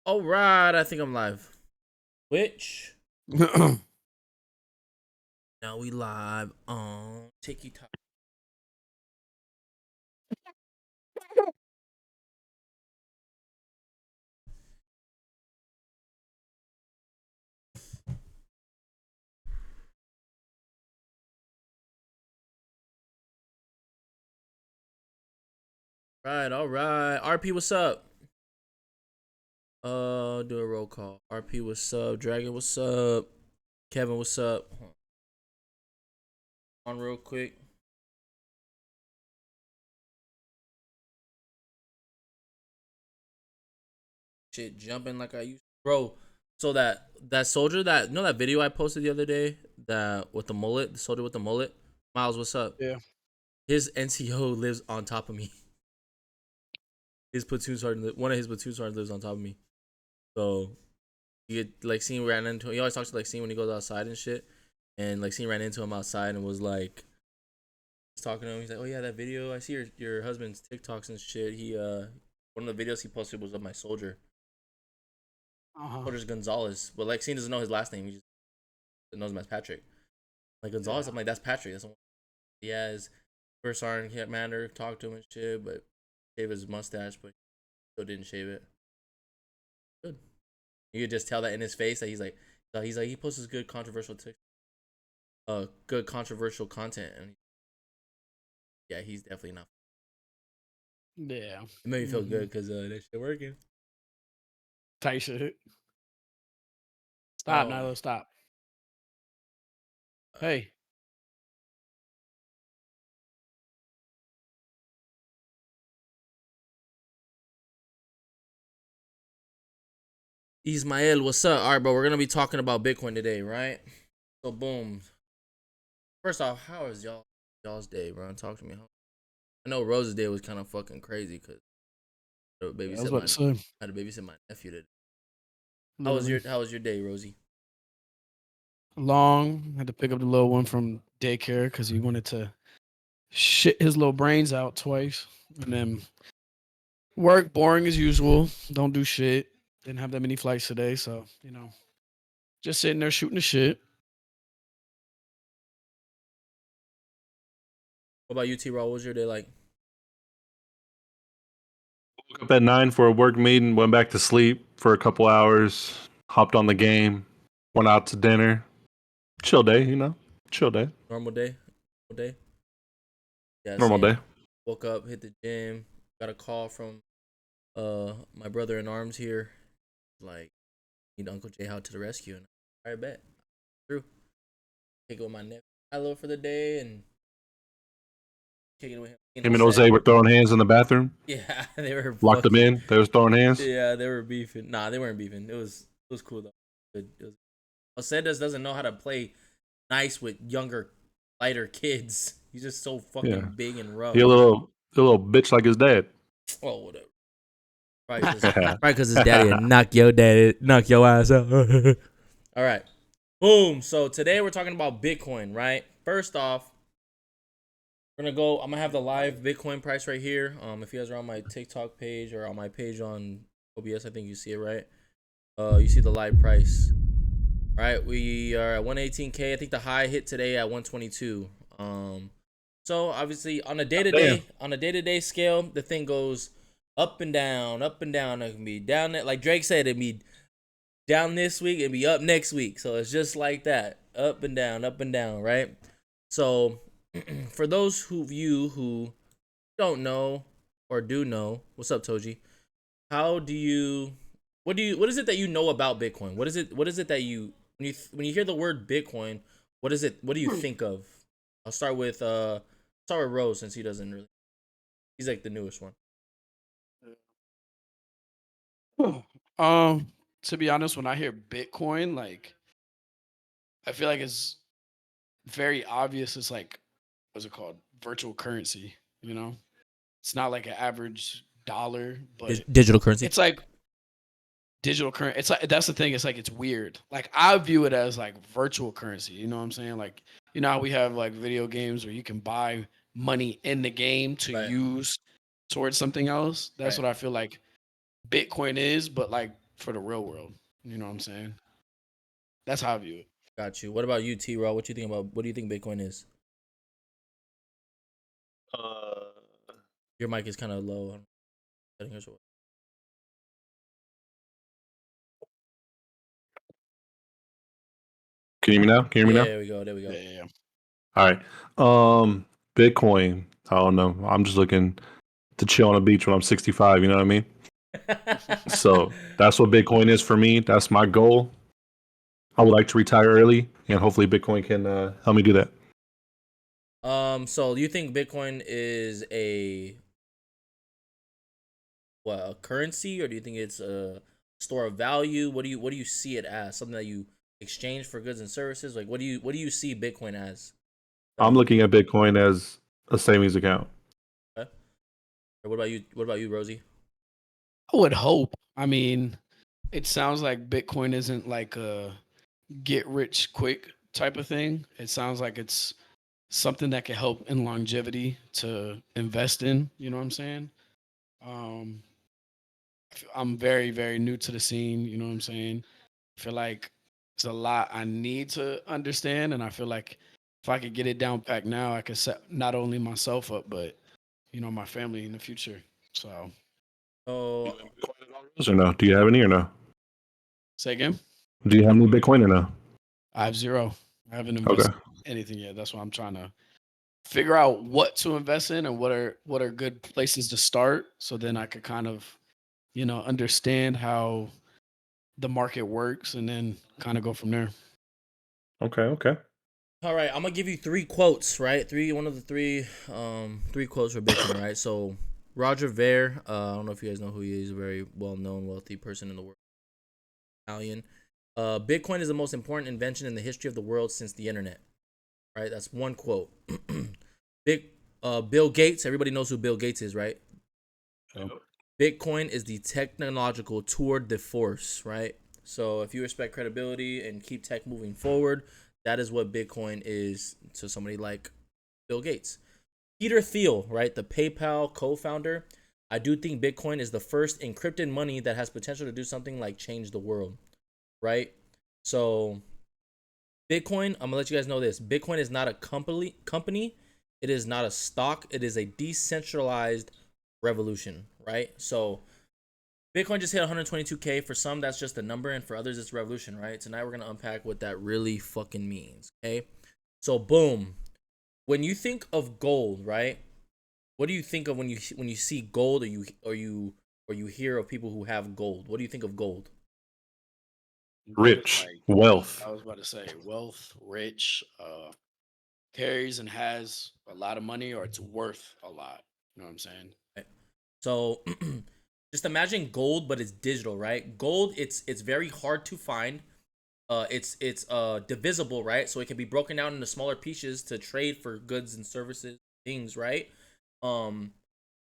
All right, I think I'm live. Which now we live on TikTok. Right, all right. RP, what's up? Do a roll call. RP, what's up? Dragon, what's up? Kevin, what's up? On real quick. Shit, jumping like I used to. Bro, so that soldier that that video I posted the other day that with the mullet, the soldier with the mullet. Miles, what's up? Yeah. His NCO lives on top of me. His platoon sergeant, one of his platoon sergeants lives on top of me. So you get like seeing ran into him. He always talks to like seeing when he goes outside and shit. And like seeing ran into him outside and was like he's talking to him. He's like, "Oh yeah, that video. I see your husband's TikToks and shit. He one of the videos he posted was of my soldier. Soldier's Gonzalez. But like seeing doesn't know his last name. He just knows him as Patrick. Like Gonzalez, I'm like, that's Patrick. That's he has first sergeant commander talk to him and shit, but shave his mustache, but still didn't shave it. Good. You could just tell that in his face that he's like he posts good controversial good controversial content, and yeah, he's definitely not. Yeah. It made me feel good because that shit working. Tight shit. Stop, Nilo. Stop. Hey. Ismael, what's up? All right, bro. We're gonna be talking about Bitcoin today, right? So, boom. First off, how is y'all's day, bro? Talk to me. I know Rose's day was kind of fucking crazy because I had to babysit my nephew today. How was your day, Rosie? Long. Had to pick up the little one from daycare because he wanted to shit his little brains out twice. And then work, boring as usual. Don't do shit. Didn't have that many flights today, so just sitting there shooting the shit. What about you, T-Raw? What was your day like? Woke up at 9 for a work meeting, went back to sleep for a couple hours, hopped on the game, went out to dinner. Chill day, chill day. Normal day? Normal day? Yeah, Normal day. Woke up, hit the gym, got a call from my brother in arms here. Like, need Uncle JHow to the rescue. And I bet. True. Kick it with my nephew Kylo for the day and kicking with him. Him and Jose were throwing hands in the bathroom. Yeah, they were locked them in. They was throwing hands. Yeah, they were beefing. Nah, they weren't beefing. It was cool though. Jose doesn't know how to play nice with younger, lighter kids. He's just so fucking big and rough. He a little bitch like his dad. Oh, whatever. Right, because his daddy would knock your ass out. All right, boom. So today we're talking about Bitcoin, right? First off, I'm gonna have the live Bitcoin price right here. If you guys are on my TikTok page or on my page on OBS, I think you see it, right? You see the live price. All right, we are at 118K. I think the high hit today at 122. So obviously on a day-to-day scale, the thing goes up and down, up and down. It can be down, like Drake said, it'd be down this week and be up next week. So it's just like that, up and down, right? So for those of you who don't know or do know, what's up, Toji? What is it that you know about Bitcoin? What is it that you when you hear the word Bitcoin, what do you think of? I'll start with Rose since he doesn't really. He's like the newest one. To be honest, when I hear Bitcoin, like I feel like it's very obvious. It's like, what's it called? Virtual currency, It's not like an average dollar, but digital currency. It's like digital currency. It's like, that's the thing. It's like, it's weird. Like I view it as like virtual currency. You know what I'm saying? Like, how we have like video games where you can buy money in the game to use towards something else. That's what I feel like Bitcoin is. But like for the real world. You know what I'm saying? That's how I view it. Got you. What about you, T-Raw? What you think about? What do you think Bitcoin is? Your mic is kind of low. Can you hear me now? Can you hear me Yeah, now? there we go. There we go. Yeah. All right. Bitcoin. I don't know. I'm just looking to chill on a beach when I'm 65. You know what I mean? So that's what Bitcoin is for me. That's my goal. I would like to retire early, and hopefully Bitcoin can help me do that. So do you think Bitcoin is a currency, or do you think it's a store of value? What do you see it as? Something that you exchange for goods and services? Like what do you see Bitcoin as? I'm looking at Bitcoin as a savings account. Okay. Or what about you? What about you, Rosie? I would hope. I mean, it sounds like Bitcoin isn't like a get rich quick type of thing. It sounds like it's something that can help in longevity to invest in. You know what I'm saying? Um, I'm very, very new to the scene. You know what I'm saying? I feel like there's a lot I need to understand, and I feel like if I could get it down packed now, I could set not only myself up, but my family in the future. So, Oh, Or no? Do you have any or no? say again. Do you have any Bitcoin or no? I have zero. I haven't Okay. invested in anything yet. That's why I'm trying to figure out what to invest in and what are good places to start, so then I could kind of understand how the market works and then kind of go from there. Okay. all right. I'm gonna give you three quotes, right? One of the three quotes for Bitcoin, right? So Roger Ver, I don't know if you guys know who he is, a very well-known, wealthy person in the world, Italian. Bitcoin is the most important invention in the history of the world since the internet. Right, that's one quote. Bill Gates. Everybody knows who Bill Gates is, right? Bitcoin is the technological tour de force, right? So if you respect credibility and keep tech moving forward, that is what Bitcoin is to somebody like Bill Gates. Peter Thiel, right, the PayPal co-founder. I do think Bitcoin is the first encrypted money that has potential to do something like change the world, right? So Bitcoin, I'm gonna let you guys know this. Bitcoin is not a company. It is not a stock. It is a decentralized revolution, right? So Bitcoin just hit 122K. For some, that's just a number, and for others, it's a revolution, right? Tonight we're gonna unpack what that really fucking means. Okay. So boom. When you think of gold, right? What do you think of when you see gold, or you hear of people who have gold? What do you think of gold? Gold is Rich, like, wealth. I was about to say, wealth, rich, carries and has a lot of money, or it's worth a lot. You know what I'm saying? Right? So just imagine gold, but it's digital, right? Gold, it's very hard to find. It's divisible, right? So it can be broken down into smaller pieces to trade for goods and services, things, right? Um,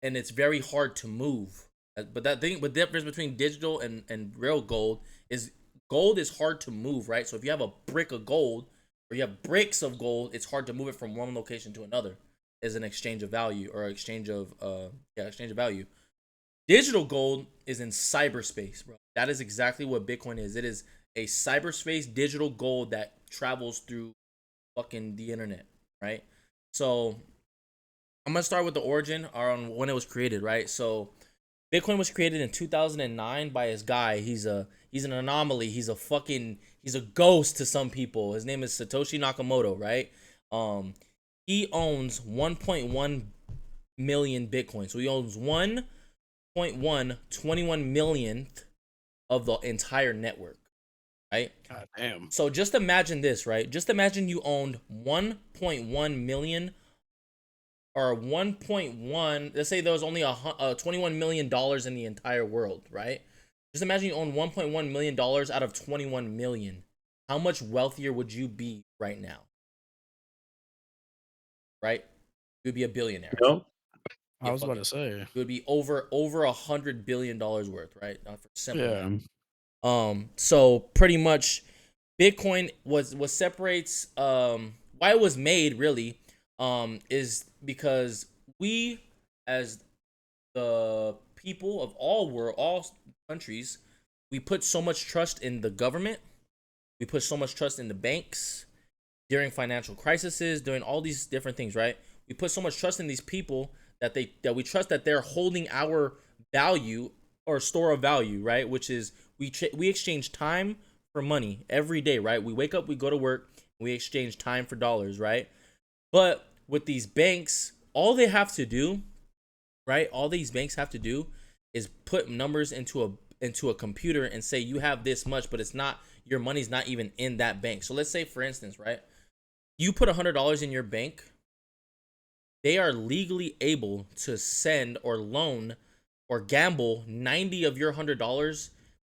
and it's very hard to move. But the difference between digital and real gold is hard to move, right? So if you have a brick of gold or you have bricks of gold, it's hard to move it from one location to another as an exchange of value or exchange of value. Digital gold is in cyberspace, bro. That is exactly what Bitcoin is. It is a cyberspace digital gold that travels through fucking the internet, right? So I'm gonna start with the origin or on when it was created, right? So Bitcoin was created in 2009 by his guy. He's an anomaly. He's a ghost to some people. His name is Satoshi Nakamoto, right? Um, he owns 1.1 million Bitcoin. So he owns 1.121 millionth of the entire network, right? God damn. So just imagine this, right? Just imagine you owned 1.1 million or 1.1. Let's say there was only 21 million dollars in the entire world, right? Just imagine you own 1.1 million dollars out of 21 million. How much wealthier would you be right now? Right? You would be a billionaire. Yep. I was about to say. It would be over $100 billion worth, right? For simple Yeah. math. So pretty much Bitcoin was what separates why it was made really is because we as the people of all countries we put so much trust in the government, we put so much trust in the banks during financial crises, doing all these different things, right? We put so much trust in these people that we trust that they're holding our value or store of value, right? Which is we exchange time for money every day, right? We wake up, we go to work, we exchange time for dollars, right? But with these banks, all they have to do, right? All these banks have to do is put numbers into a computer and say you have this much, but it's not, your money's not even in that bank. So let's say, for instance, right, you put $100 in your bank, they are legally able to send or loan or gamble 90 of your $100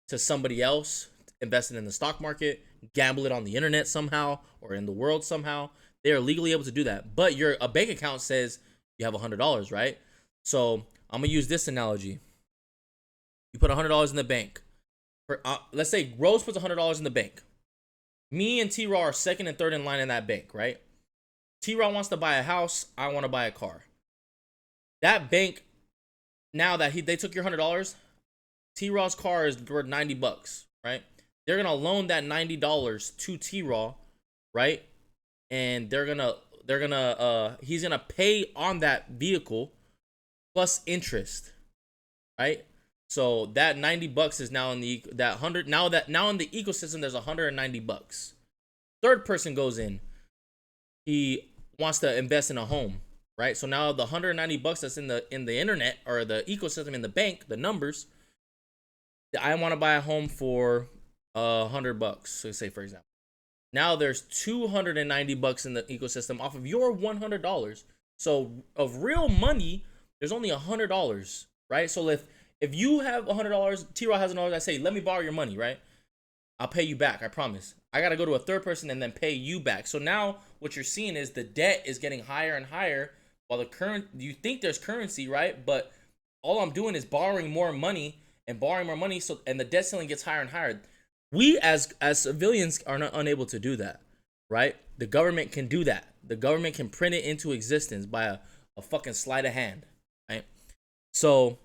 to somebody else, invest it in the stock market, gamble it on the internet somehow or in the world somehow. They are legally able to do that. But a bank account says you have $100, right? So I'm gonna use this analogy. You put $100 in the bank. Let's say Rose puts $100 in the bank. Me and T-Raw are second and third in line in that bank, right? T-Raw wants to buy a house. I want to buy a car. That bank, now that they took your $100, T-Raw's car is worth $90, right? They're gonna loan that $90 to T-Raw, right? And he's gonna pay on that vehicle plus interest, right? So that $90 is now in the now in the ecosystem there's $190. Third person goes in. He wants to invest in a home, right? So now the $190 that's in the internet or the ecosystem in the bank, the numbers, I want to buy a home for $100. So say for example, now there's $290 in the ecosystem off of your $100. So of real money, there's only $100, right? So if you have $100, T-Raw has $100, I say, let me borrow your money, right? I'll pay you back, I promise. I gotta go to a third person and then pay you back. So now what you're seeing is the debt is getting higher and higher while you think there's currency, right? But all I'm doing is borrowing more money and borrowing more money, and the debt ceiling gets higher and higher. We as civilians are not unable to do that, right? The government can do that. The government can print it into existence by a fucking sleight of hand, right? So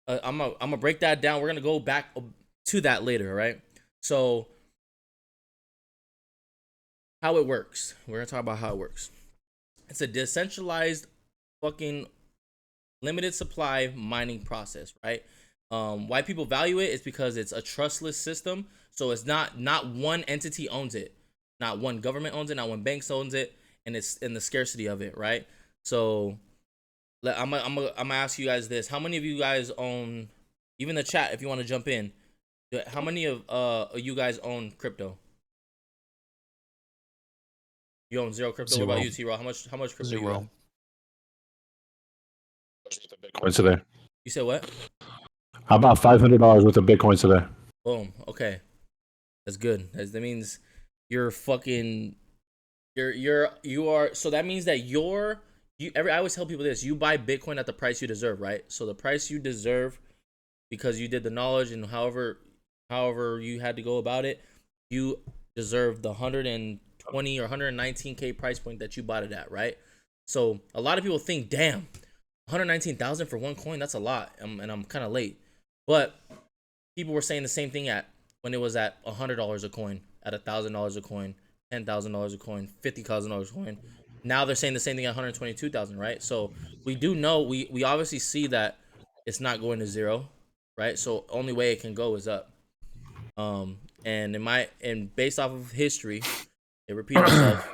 I'm gonna break that down. We're gonna go back to that later, right? So how it works. We're gonna talk about how it works. It's a decentralized fucking limited supply mining process, right? Why people value it is because it's a trustless system. So it's not one entity owns it, not one government owns it, not one bank owns it, and it's in the scarcity of it, right? So I'm gonna ask you guys this: how many of you guys own? Even the chat, if you want to jump in, how many of you guys own crypto? You own zero crypto. Zero. What about you, T-Raw? How much crypto Zero. you own? Bitcoin today. You said what? How about $500 worth of Bitcoin today? Boom. Okay, that's good. That means you're fucking. You are. So that means that I always tell people this: you buy Bitcoin at the price you deserve, right? So the price you deserve, because you did the knowledge and however you had to go about it, you deserve the 120 or 119K price point that you bought it at, right? So a lot of people think, damn, 119,000 for one coin, that's a lot, and I'm kind of late. But people were saying the same thing when it was at $100 a coin, at $1,000 a coin, $10,000 a coin, $50,000 a coin. Now they're saying the same thing at 122,000, right? So we do know, we obviously see that it's not going to zero, right? So only way it can go is up. And based off of history, it repeats itself.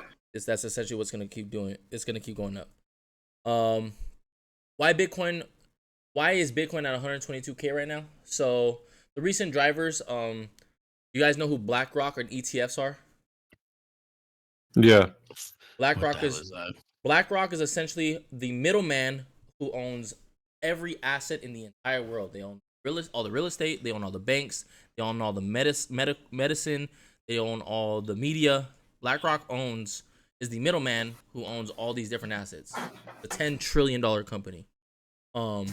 That's essentially what's gonna keep doing it. It's gonna keep going up. Why is Bitcoin at 122K right now? So the recent drivers, you guys know who BlackRock and ETFs are? Yeah. BlackRock is essentially the middleman who owns every asset in the entire world. They own all the real estate, they own all the banks, they own all the medicine, they own all the media. BlackRock is the middleman who owns all these different assets. The $10 trillion company. So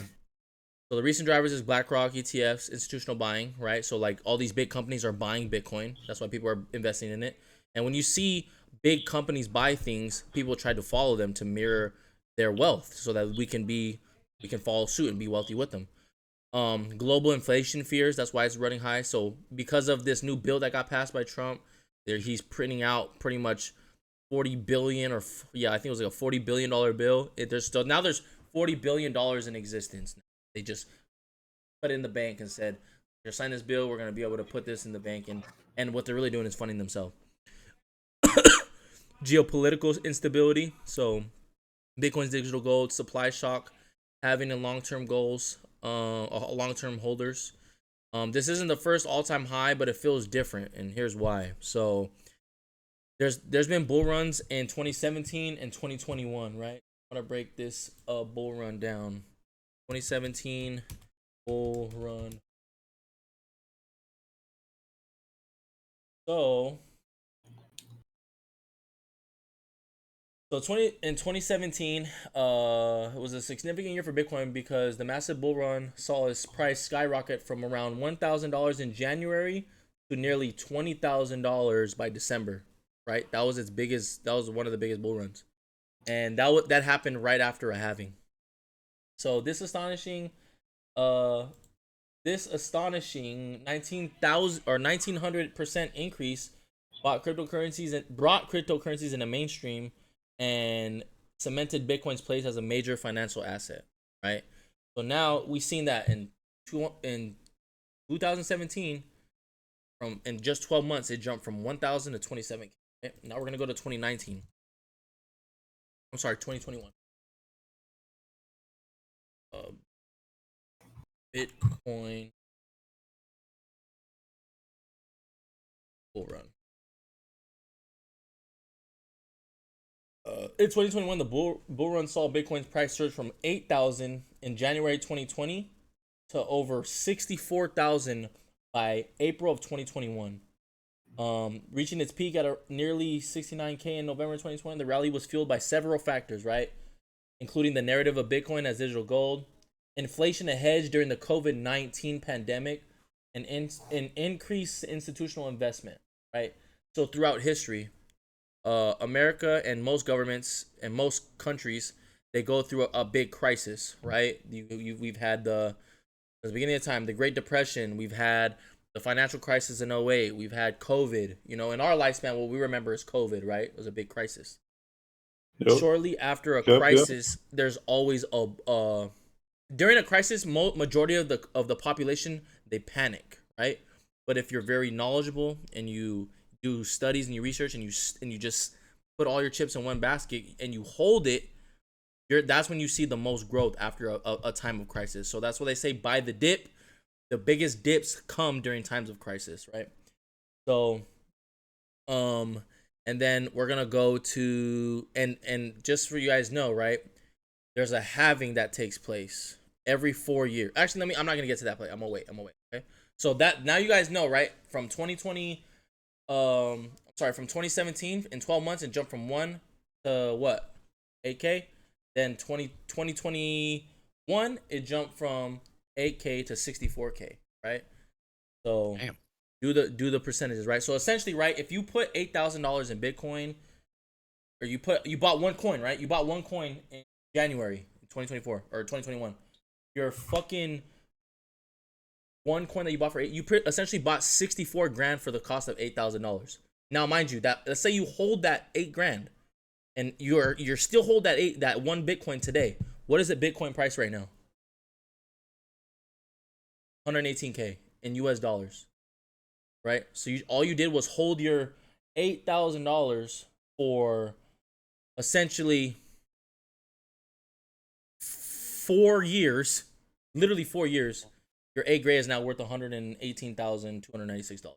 the recent drivers is BlackRock, ETFs, institutional buying, right? So like all these big companies are buying Bitcoin. That's why people are investing in it. And when you see big companies buy things, people try to follow them to mirror their wealth so that we can follow suit and be wealthy with them. Global inflation fears. That's why it's running high. So because of this new bill that got passed by Trump, he's printing out pretty much 40 billion or I think it was like a $40 billion bill. There's $40 billion in existence. They just put it in the bank and said, "You're signing this bill. We're gonna be able to put this in the bank," and what they're really doing is funding themselves. Geopolitical instability. So Bitcoin's digital gold supply shock, having a long-term goals, long-term holders. This isn't the first all-time high, but it feels different, and here's why. So there's been bull runs in 2017 and 2021, right? I'm gonna break this bull run down. 2017 bull run. So 2017 was a significant year for Bitcoin because the massive bull run saw its price skyrocket from around $1,000 in January to nearly $20,000 by December. Right, that was one of the biggest bull runs, and that happened right after a halving. So this astonishing 1900% increase brought cryptocurrencies in the mainstream and cemented Bitcoin's place as a major financial asset, right? So now we've seen that in 2017, in just 12 months, it jumped from 1,000 to 27K. Okay? Now we're gonna go to 2019. I'm sorry, 2021. Bitcoin bull run. In 2021, the bull run saw Bitcoin's price surge from 8,000 in January 2020 to over 64,000 by April of 2021. Reaching its peak at nearly 69K in November 2020. The rally was fueled by several factors, right? Including the narrative of Bitcoin as digital gold, inflation a hedge during the COVID-19 pandemic, and increased institutional investment, right? So throughout history, America and most governments and most countries, they go through a big crisis, right? We've had the beginning of time, the Great Depression. We've had the financial crisis in 2008. We've had COVID. In our lifespan, what we remember is COVID, right? It was a big crisis. Yep. Shortly after a crisis, there's always during a crisis, majority of the population, they panic, right? But if you're very knowledgeable and you do studies and you research and you just put all your chips in one basket and you hold it, that's when you see the most growth after a time of crisis. So that's what they say, buy the dip. The biggest dips come during times of crisis, right? So, and then we're gonna go to and just for you guys know, right? There's a halving that takes place every 4 years. Actually, I'm not gonna get to that point. I'm gonna wait. Okay. So that now you guys know, right? From 2020, from 2017, in 12 months, it jumped from 1 to what? 8K. Then 2021, it jumped from 8K to 64K, right? So damn. Do the percentages, right? So essentially, right, if you put $8,000 in Bitcoin, or you bought one coin, right? You bought one coin in January 2024 or 2021. Your fucking one coin that you bought for you essentially bought 64 grand for the cost of $8,000. Now, mind you, that let's say you hold that 8 grand, and you're still hold that one Bitcoin today. What is the Bitcoin price right now? 118K in US dollars, right? So all you did was hold your $8,000 for essentially 4 years, literally 4 years. Your 8 gray is now worth $118,296.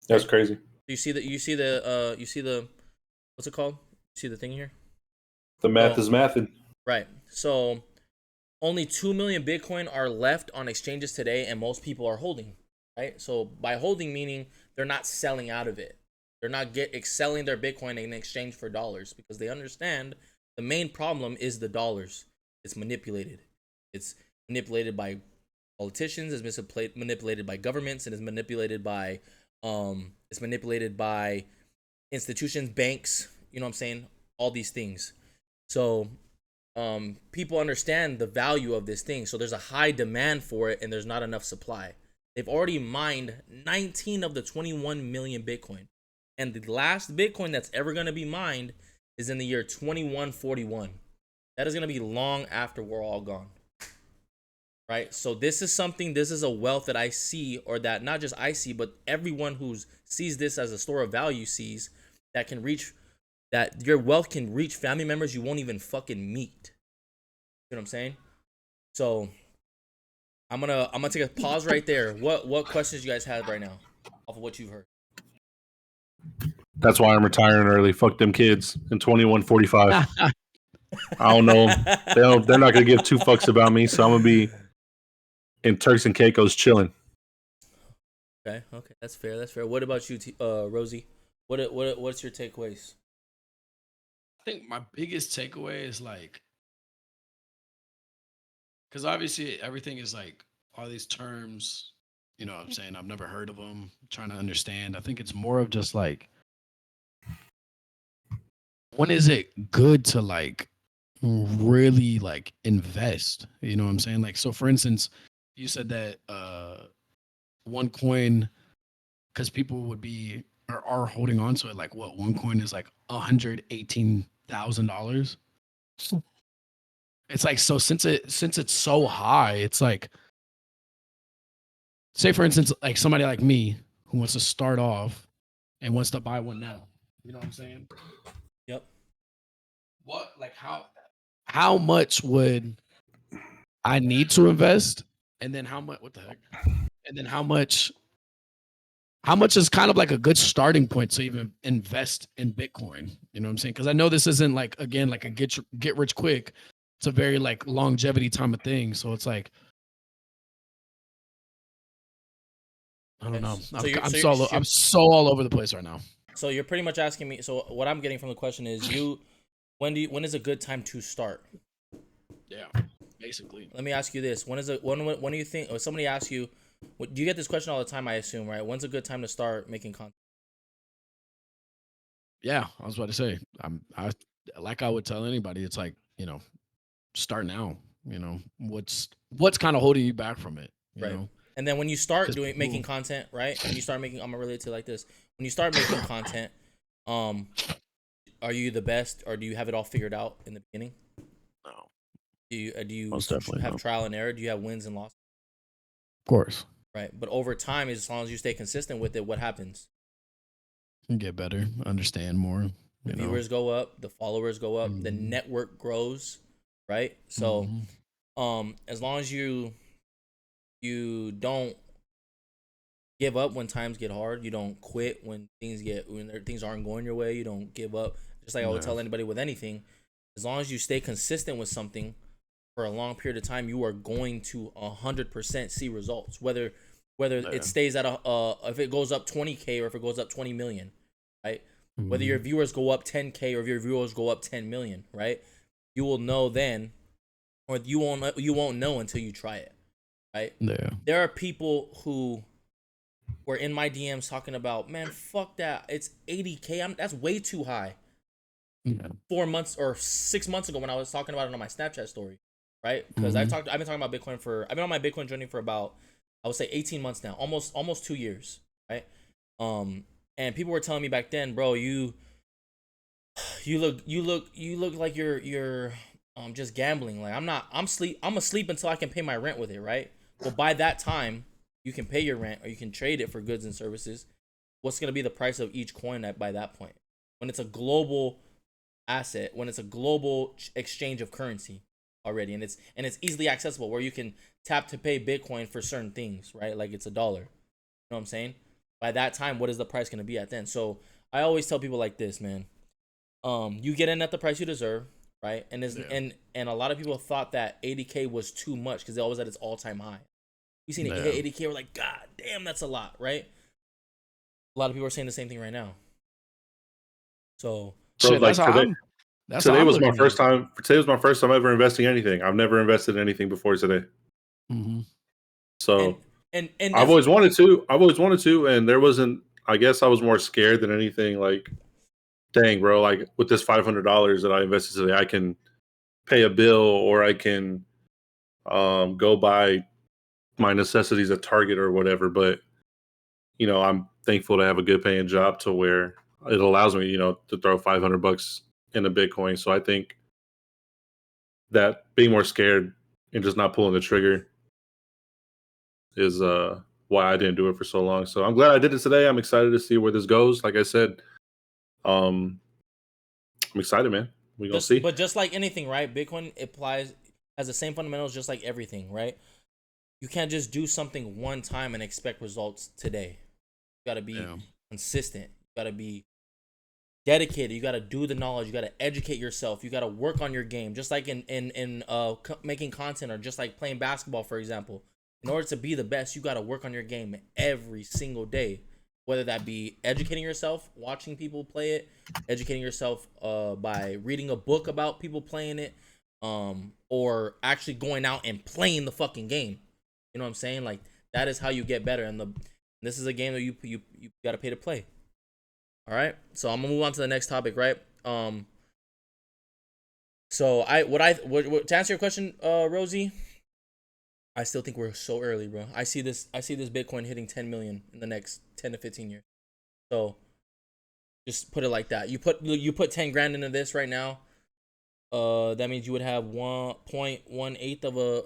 That's crazy. You see the what's it called? You see the thing here? The math is mathing. Right. So only 2 million Bitcoin are left on exchanges today, and most people are holding, right? So by holding, meaning they're not selling out of it. They're not selling their Bitcoin in exchange for dollars, because they understand the main problem is the dollars. It's manipulated. It's manipulated by politicians. It's manipulated by governments, and it's manipulated by institutions, banks. You know what I'm saying? All these things. So people understand the value of this thing. So there's a high demand for it and there's not enough supply. They've already mined 19 of the 21 million Bitcoin. And the last Bitcoin that's ever going to be mined is in the year 2141. That is going to be long after we're all gone. Right? So this is a wealth that I see, or that not just I see, but everyone who sees this as a store of value sees, that your wealth can reach family members you won't even fucking meet. You know what I'm saying? So I'm gonna take a pause right there. What questions you guys have right now off of what you've heard? That's why I'm retiring early. Fuck them kids in 2145. I don't know. They're not gonna give two fucks about me, so I'm gonna be in Turks and Caicos chilling. Okay, that's fair. What about you, Rosie? What's your takeaways? I think my biggest takeaway is like, because obviously everything is like all these terms, you know what I'm saying? I've never heard of them, trying to understand. I think it's more of just like, when is it good to like really like invest? You know what I'm saying? Like, so for instance, you said that one coin, because people would be or are holding on to it, like what, one coin is like $118,000. It's like, so since it's so high, it's like, say for instance, like somebody like me who wants to start off and wants to buy one now. You know what I'm saying? Yep. What, like, how much would I need to invest? And then how much, what the heck? And then how much is kind of like a good starting point to even invest in Bitcoin? You know what I'm saying? Because I know this isn't like, again, like a get rich quick. It's a very like longevity time of thing. So it's like, I don't know. I'm so all over the place right now. So you're pretty much asking me. So what I'm getting from the question is, when is a good time to start? Yeah, basically. Let me ask you this: when do you think? Or somebody asks you, do you get this question all the time? I assume, right? When's a good time to start making content? Yeah, I was about to say. I like I would tell anybody. It's like, start now. What's kind of holding you back from it? You right. know? And then when you start making content, right? When you start making, I'm gonna relate to it like this. When you start making content, are you the best, or do you have it all figured out in the beginning? No. Do you Most definitely have no. trial and error? Do you have wins and losses? Of course. Right. But over time, as long as you stay consistent with it, what happens? You get better, understand more. The viewers go up, the followers go up, the network grows, right? So, as long as you don't give up when times get hard, you don't quit when things aren't going your way, you don't give up. Just like I would tell anybody with anything, as long as you stay consistent with something for a long period of time, you are going to 100% see results. Whether it stays at if it goes up 20K or if it goes up 20 million, right? Whether your viewers go up 10K or if your viewers go up 10 million, right? You will know then, or you won't know until you try it, right? Yeah. There are people who were in my DMs talking about, man, fuck that, it's 80K. That's way too high. Yeah. 4 months or 6 months ago when I was talking about it on my Snapchat story, right? Because I've been talking about Bitcoin I've been on my Bitcoin journey for about, I would say 18 months now, almost 2 years, right? And people were telling me back then, bro, you look like you're just gambling. Like, I'm asleep until I can pay my rent with it, right? Well, by that time, you can pay your rent or you can trade it for goods and services. What's gonna be the price of each coin by that point? When it's a global asset, when it's a global exchange of currency already, and it's easily accessible, where you can tap to pay Bitcoin for certain things, right? Like it's $1. You know what I'm saying? By that time, what is the price going to be at then? So I always tell people like this, man. You get in at the price you deserve, right? And and a lot of people thought that 80K was too much because it always at its all-time high. You seen it hit 80K, we're like, God damn, that's a lot, right? A lot of people are saying the same thing right now. So, bro, like today was my first time. Today was my first time ever investing anything. I've never invested in anything before today. So and I've always wanted to, and there wasn't. I guess I was more scared than anything. Like, dang, bro, like with this $500 that I invested today, I can pay a bill or I can go buy my necessities at Target or whatever. But I'm thankful to have a good paying job to where it allows me, to throw $500 in a Bitcoin. So I think that being more scared and just not pulling the trigger is why I didn't do it for so long. So I'm glad I did it today. I'm excited to see where this goes. Like I said, I'm excited, man. We gonna see. But just like anything, right? Bitcoin has the same fundamentals, just like everything, right? You can't just do something one time and expect results today. You gotta be consistent. You gotta be dedicated. You gotta do the knowledge. You gotta educate yourself. You gotta work on your game. Just like in making content, or just like playing basketball, for example. In order to be the best, you gotta work on your game every single day. Whether that be educating yourself, watching people play it, educating yourself by reading a book about people playing it, or actually going out and playing the fucking game. You know what I'm saying? Like, that is how you get better. And this is a game that you gotta pay to play. All right. So I'm gonna move on to the next topic, right? So to answer your question, Rosie, I still think we're so early, bro. I see this Bitcoin hitting 10 million in the next 10 to 15 years. So just put it like that. You put 10 grand into this right now. That means you would have 1.18 of a,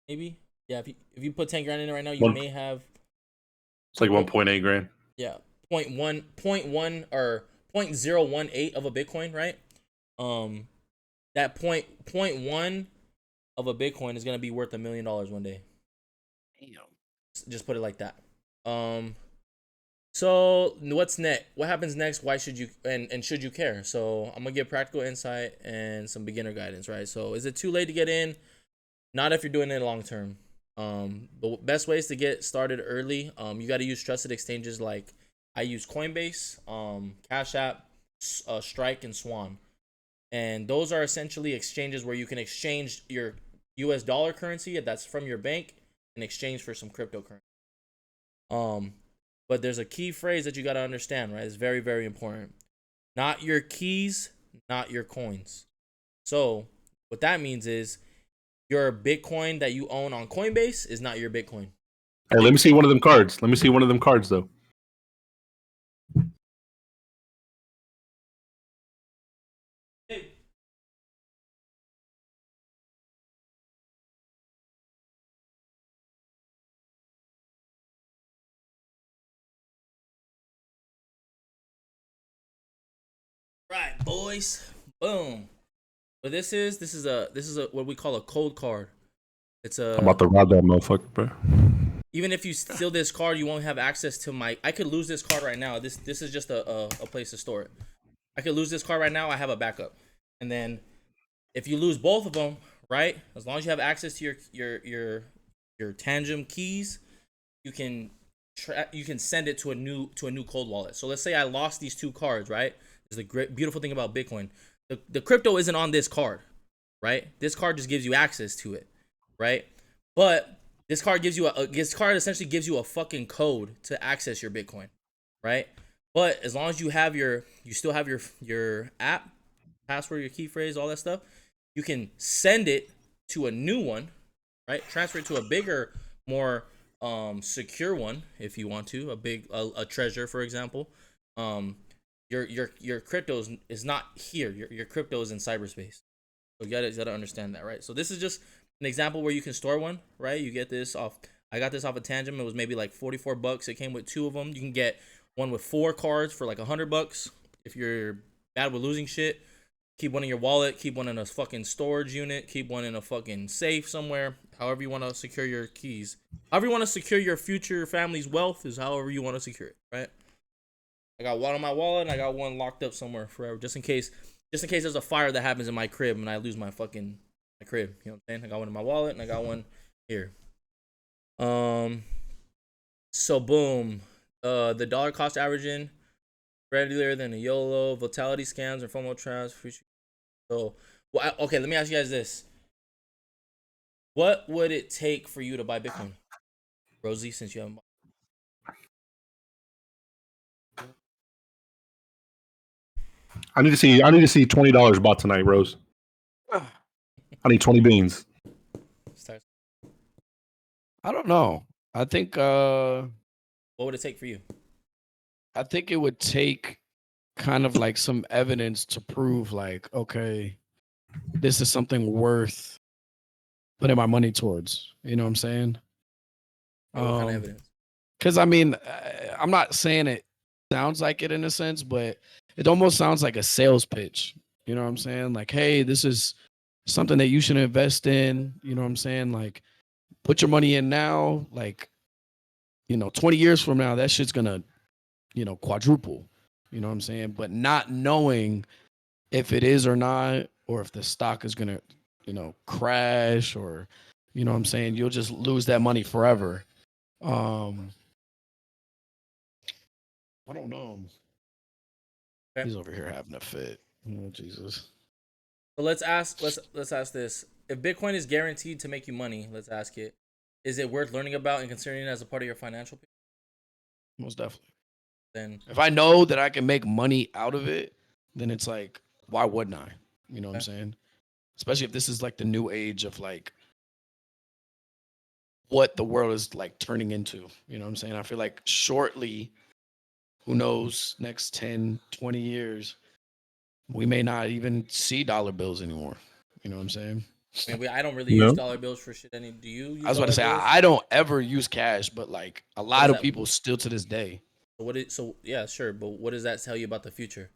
maybe. Yeah, if you put 10 grand in it right now, you may have. It's like 1.8 grand. Yeah, 0.1 or 0.018 of a Bitcoin, right? That 0.1 of a Bitcoin is gonna be worth $1 million one day. Damn. Just put it like that. So what's next? What happens next? Why should you and should you care? So I'm gonna give practical insight and some beginner guidance, right? So is it too late to get in? Not if you're doing it long term. The best ways to get started early. You got to use trusted exchanges like I use Coinbase, Cash App, Strike, and Swan. And those are essentially exchanges where you can exchange your US dollar currency that's from your bank in exchange for some cryptocurrency. But there's a key phrase that you got to understand, right? It's very, very important. Not your keys, not your coins. So what that means is your Bitcoin that you own on Coinbase is not your Bitcoin. Hey, let me see one of them cards. Let me see one of them cards, though. Right, boys. Boom. What this is a what we call a cold card. It's a. I'm about to rob that motherfucker, bro. Even if you steal this card, you won't have access to my. I could lose this card right now. This is just a place to store it. I could lose this card right now. I have a backup, and then if you lose both of them, right? As long as you have access to your Tangem keys, you can send it to a new cold wallet. So let's say I lost these two cards, right? This is the great beautiful thing about Bitcoin. The crypto isn't on this card, right? This card just gives you access to it, right? But this card essentially gives you a fucking code to access your Bitcoin, right? But as long as you still have your app, password, your key phrase, all that stuff, you can send it to a new one, right? Transfer it to a bigger, more secure one if you want to, a treasure, for example. Your crypto is not here. Your crypto is in cyberspace. So you gotta understand that, right? So this is just an example where you can store one, right? You get this off. I got this off of Tangem. It was maybe like $44. It came with 2 of them. You can get one with 4 cards for like $100. If you're bad with losing shit, keep one in your wallet. Keep one in a fucking storage unit. Keep one in a fucking safe somewhere. However you want to secure your keys. However you want to secure your future family's wealth is however you want to secure it, right? I got one on my wallet and I got one locked up somewhere forever, just in case there's a fire that happens in my crib and I lose my crib. You know what I'm saying? I got one in my wallet and I got one here. So boom, the dollar cost averaging friendlier than the YOLO, volatility scams, and FOMO traps. So, okay, let me ask you guys this: what would it take for you to buy Bitcoin, Rosie? Since you haven't. I need to see $20 bought tonight, Rose. I need 20 beans. I don't know. I think What would it take for you? I think it would take kind of like some evidence to prove like, okay, this is something worth putting my money towards. You know what I'm saying? What kind of evidence? Because I mean, I'm not saying it sounds like it in a sense, but it almost sounds like a sales pitch. You know what I'm saying? Like, hey, this is something that you should invest in. You know what I'm saying? Like, put your money in now. Like, 20 years from now, that shit's gonna, quadruple. You know what I'm saying? But not knowing if it is or not, or if the stock is gonna, crash, or, you know what I'm saying? You'll just lose that money forever. I don't know. Okay. He's over here having a fit. Oh Jesus. So let's ask this. If Bitcoin is guaranteed to make you money, let's ask it. Is it worth learning about and considering it as a part of your financial picture? Most definitely. Then if I know that I can make money out of it, then it's like, why wouldn't I? You know what I'm Okay. saying? Especially if this is like the new age of like what the world is like turning into. You know what I'm saying? I feel like shortly, who knows, next 10, 20 years, we may not even see dollar bills anymore. You know what I'm saying? I mean, I don't really use No. dollar bills for shit. Any? Do you use I was about to dollar say, bills? I don't ever use cash, but like a lot does of that- people still to this day. So yeah, sure. But what does that tell you about the future?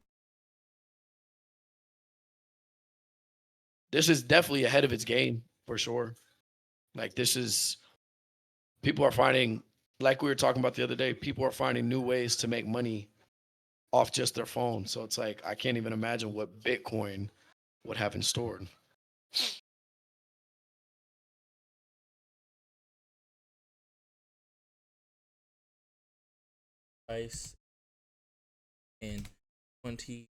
This is definitely ahead of its game for sure. Like people are finding, like we were talking about the other day, people are finding new ways to make money off just their phone. So it's like, I can't even imagine what Bitcoin would have in store. Price in 2020.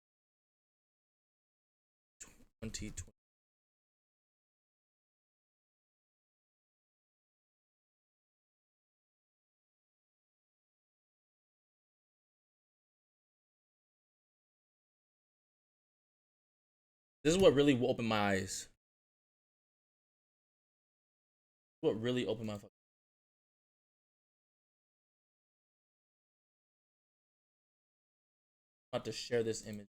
This is what really opened my eyes. What really opened my fucking. I'm about to share this image.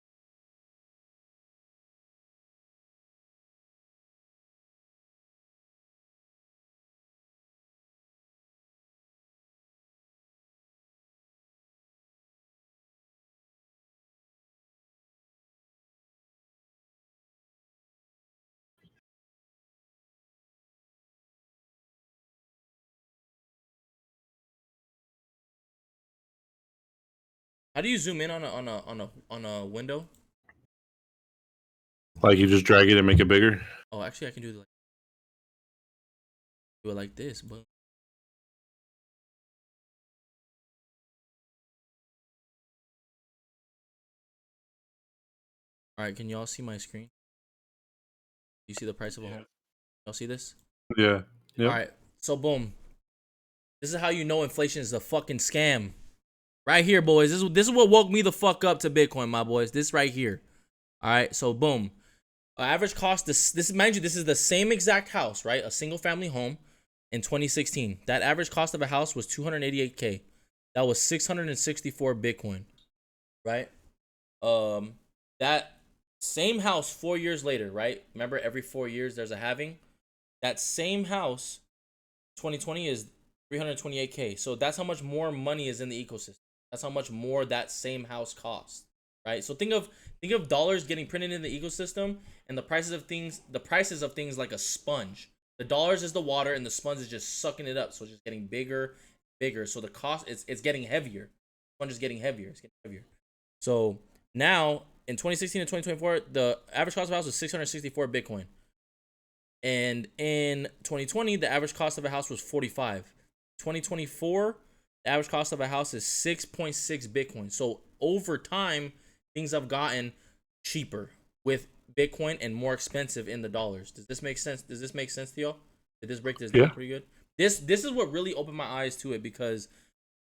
How do you zoom in on a window? Like you just drag it and make it bigger. Oh, actually, I can do it like this. Boom. All right, can y'all see my screen? You see the price of a home? Y'all see this? Yeah. Yep. All right. So boom. This is how you know inflation is a fucking scam. Right here, boys. This is what woke me the fuck up to Bitcoin, my boys. This right here. All right. So boom. Average cost. This mind you, this is the same exact house, right? A single family home in 2016. That average cost of a house was 288K. That was 664 Bitcoin, right? That same house 4 years later, right? Remember, every 4 years there's a halving. That same house, 2020 is 328K. So that's how much more money is in the ecosystem. That's how much more that same house costs, right? So think of dollars getting printed in the ecosystem, and the prices of things like a sponge. The dollars is the water, and the sponge is just sucking it up. So it's just getting bigger, bigger. So the cost it's getting heavier. The sponge is getting heavier. It's getting heavier. So now in 2016 and 2024, the average cost of a house was 664 Bitcoin. And in 2020, the average cost of a house was 45. 2024, the average cost of a house is 6.6 Bitcoin. So over time, things have gotten cheaper with Bitcoin and more expensive in the dollars. Does this make sense? Does this make sense to y'all? Did this break this down pretty good? This is what really opened my eyes to it, because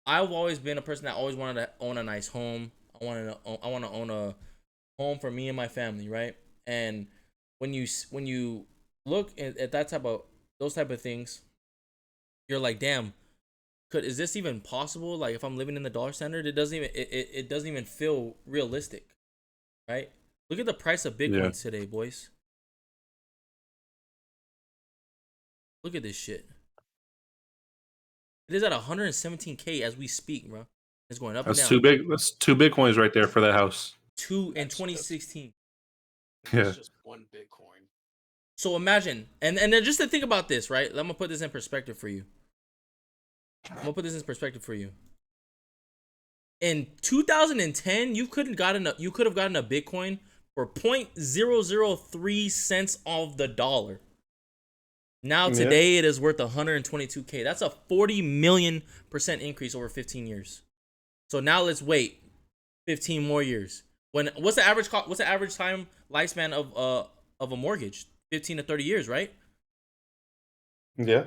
I've always been a person that always wanted to own a nice home. I want to own a home for me and my family, right? And when you look at that type of those type of things, you're like, damn, is this even possible? Like, if I'm living in the dollar standard, it doesn't even feel realistic, right? Look at the price of Yeah. Bitcoin today, boys. Look at this shit. It is at 117K as we speak, bro. It's going up That's and too down. big. That's 2 Bitcoins right there for that house. Two in That's 2016. Yeah. It's just one Bitcoin. So imagine, and then just to think about this, right? I'm gonna put this in perspective for you. In 2010, you could have gotten a Bitcoin for 0.003 cents of the dollar. Now today it is worth 122K. That's a 40 million% increase over 15 years. So now let's wait 15 more years. What's the average time lifespan of a mortgage? 15 to 30 years, right? Yeah.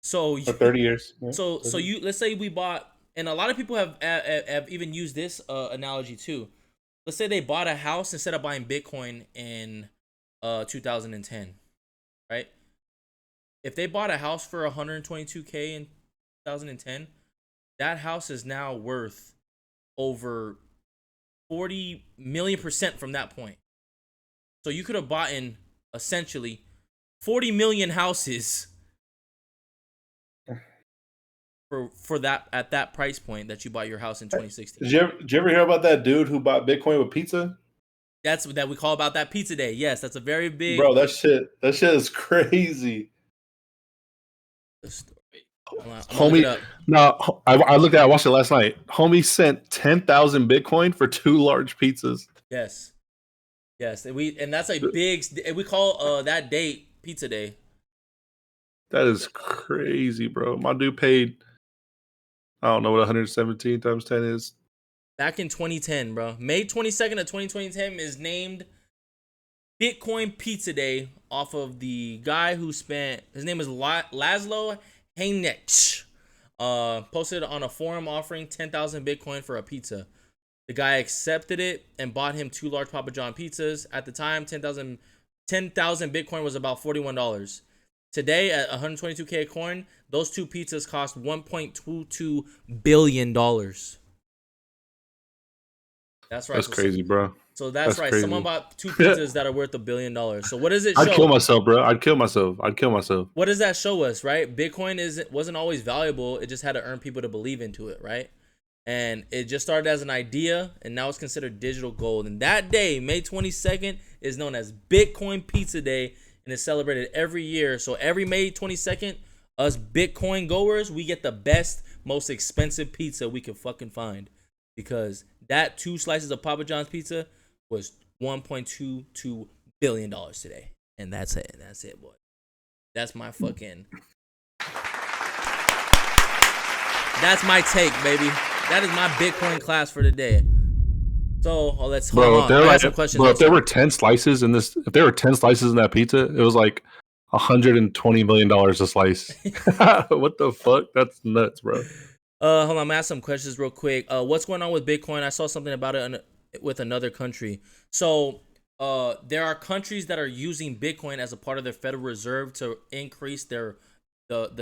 So For 30 years. Yeah. So let's say we bought, and a lot of people have even used this analogy too. Let's say they bought a house instead of buying Bitcoin in 2010, right? If they bought a house for 122K in 2010, that house is now worth over 40 million% from that point. So you could have bought in essentially 40 million houses for that at that price point that you bought your house in 2016. Did you ever hear about that dude who bought Bitcoin with pizza? That's that we call about that pizza day. Yes, that's a very big. Bro, that shit is crazy. Story. I'm Homie, no, I looked at. I watched it last night. Homie sent 10,000 Bitcoin for 2 large pizzas. Yes, and that's a big. We call that date Pizza Day. That is crazy, bro. My dude paid. I don't know what 117 times 10 is. Back in 2010, bro. May 22nd of 2010 is named Bitcoin Pizza Day off of the guy who spent, his name is Laszlo Hainich. Posted on a forum offering 10,000 Bitcoin for a pizza. The guy accepted it and bought him 2 large Papa John pizzas. At the time, 10,000 Bitcoin was about $41. Today, at 122K a coin, those 2 pizzas cost $1.22 billion. That's right. That's crazy, bro. So that's right. Crazy. Someone bought 2 pizzas that are worth $1 billion. So what does it show? I'd kill myself, bro. I'd kill myself. What does that show us, right? Bitcoin wasn't always valuable. It just had to earn people to believe into it, right? And it just started as an idea, and now it's considered digital gold. And that day, May 22nd, is known as Bitcoin Pizza Day, and it's celebrated every year. So every May 22nd, us Bitcoin goers, we get the best, most expensive pizza we can fucking find, because that 2 slices of Papa John's pizza was $1.22 billion today. And that's it, boy. That's my fucking. That's my take, baby. That is my Bitcoin class for the day. So let's hold on. I got some questions. Bro, if there were 10 slices in that pizza, it was like $120 million a slice. What the fuck? That's nuts, bro. Hold on, I'm gonna ask some questions real quick. What's going on with Bitcoin? I saw something about it with another country. So there are countries that are using Bitcoin as a part of their Federal Reserve to increase the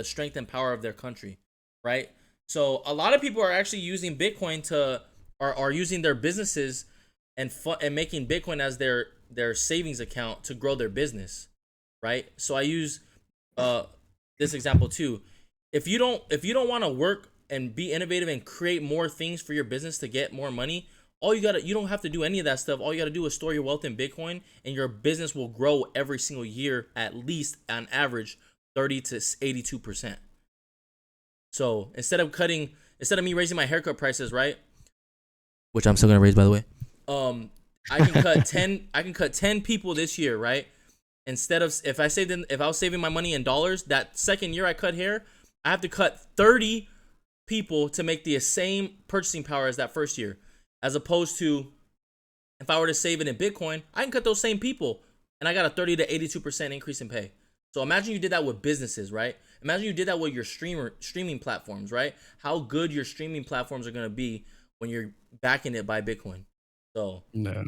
strength and power of their country, right? So a lot of people are actually using Bitcoin are using their businesses and making Bitcoin as their savings account to grow their business, right? So I use this example too. If you don't want to work and be innovative and create more things for your business to get more money, you don't have to do any of that stuff. All you got to do is store your wealth in Bitcoin, and your business will grow every single year, at least on average 30 to 82%. So instead of me raising my haircut prices, right, which I'm still gonna raise, by the way, I can cut 10 people this year, right? Instead of if I was saving my money in dollars, that second year I cut hair, I have to cut 30 people to make the same purchasing power as that first year. As opposed to if I were to save it in Bitcoin, I can cut those same people and I got a 30 to 82% increase in pay. So imagine you did that with businesses, right? Imagine you did that with your streaming platforms, right? How good your streaming platforms are going to be when you're backing it by Bitcoin. So, no.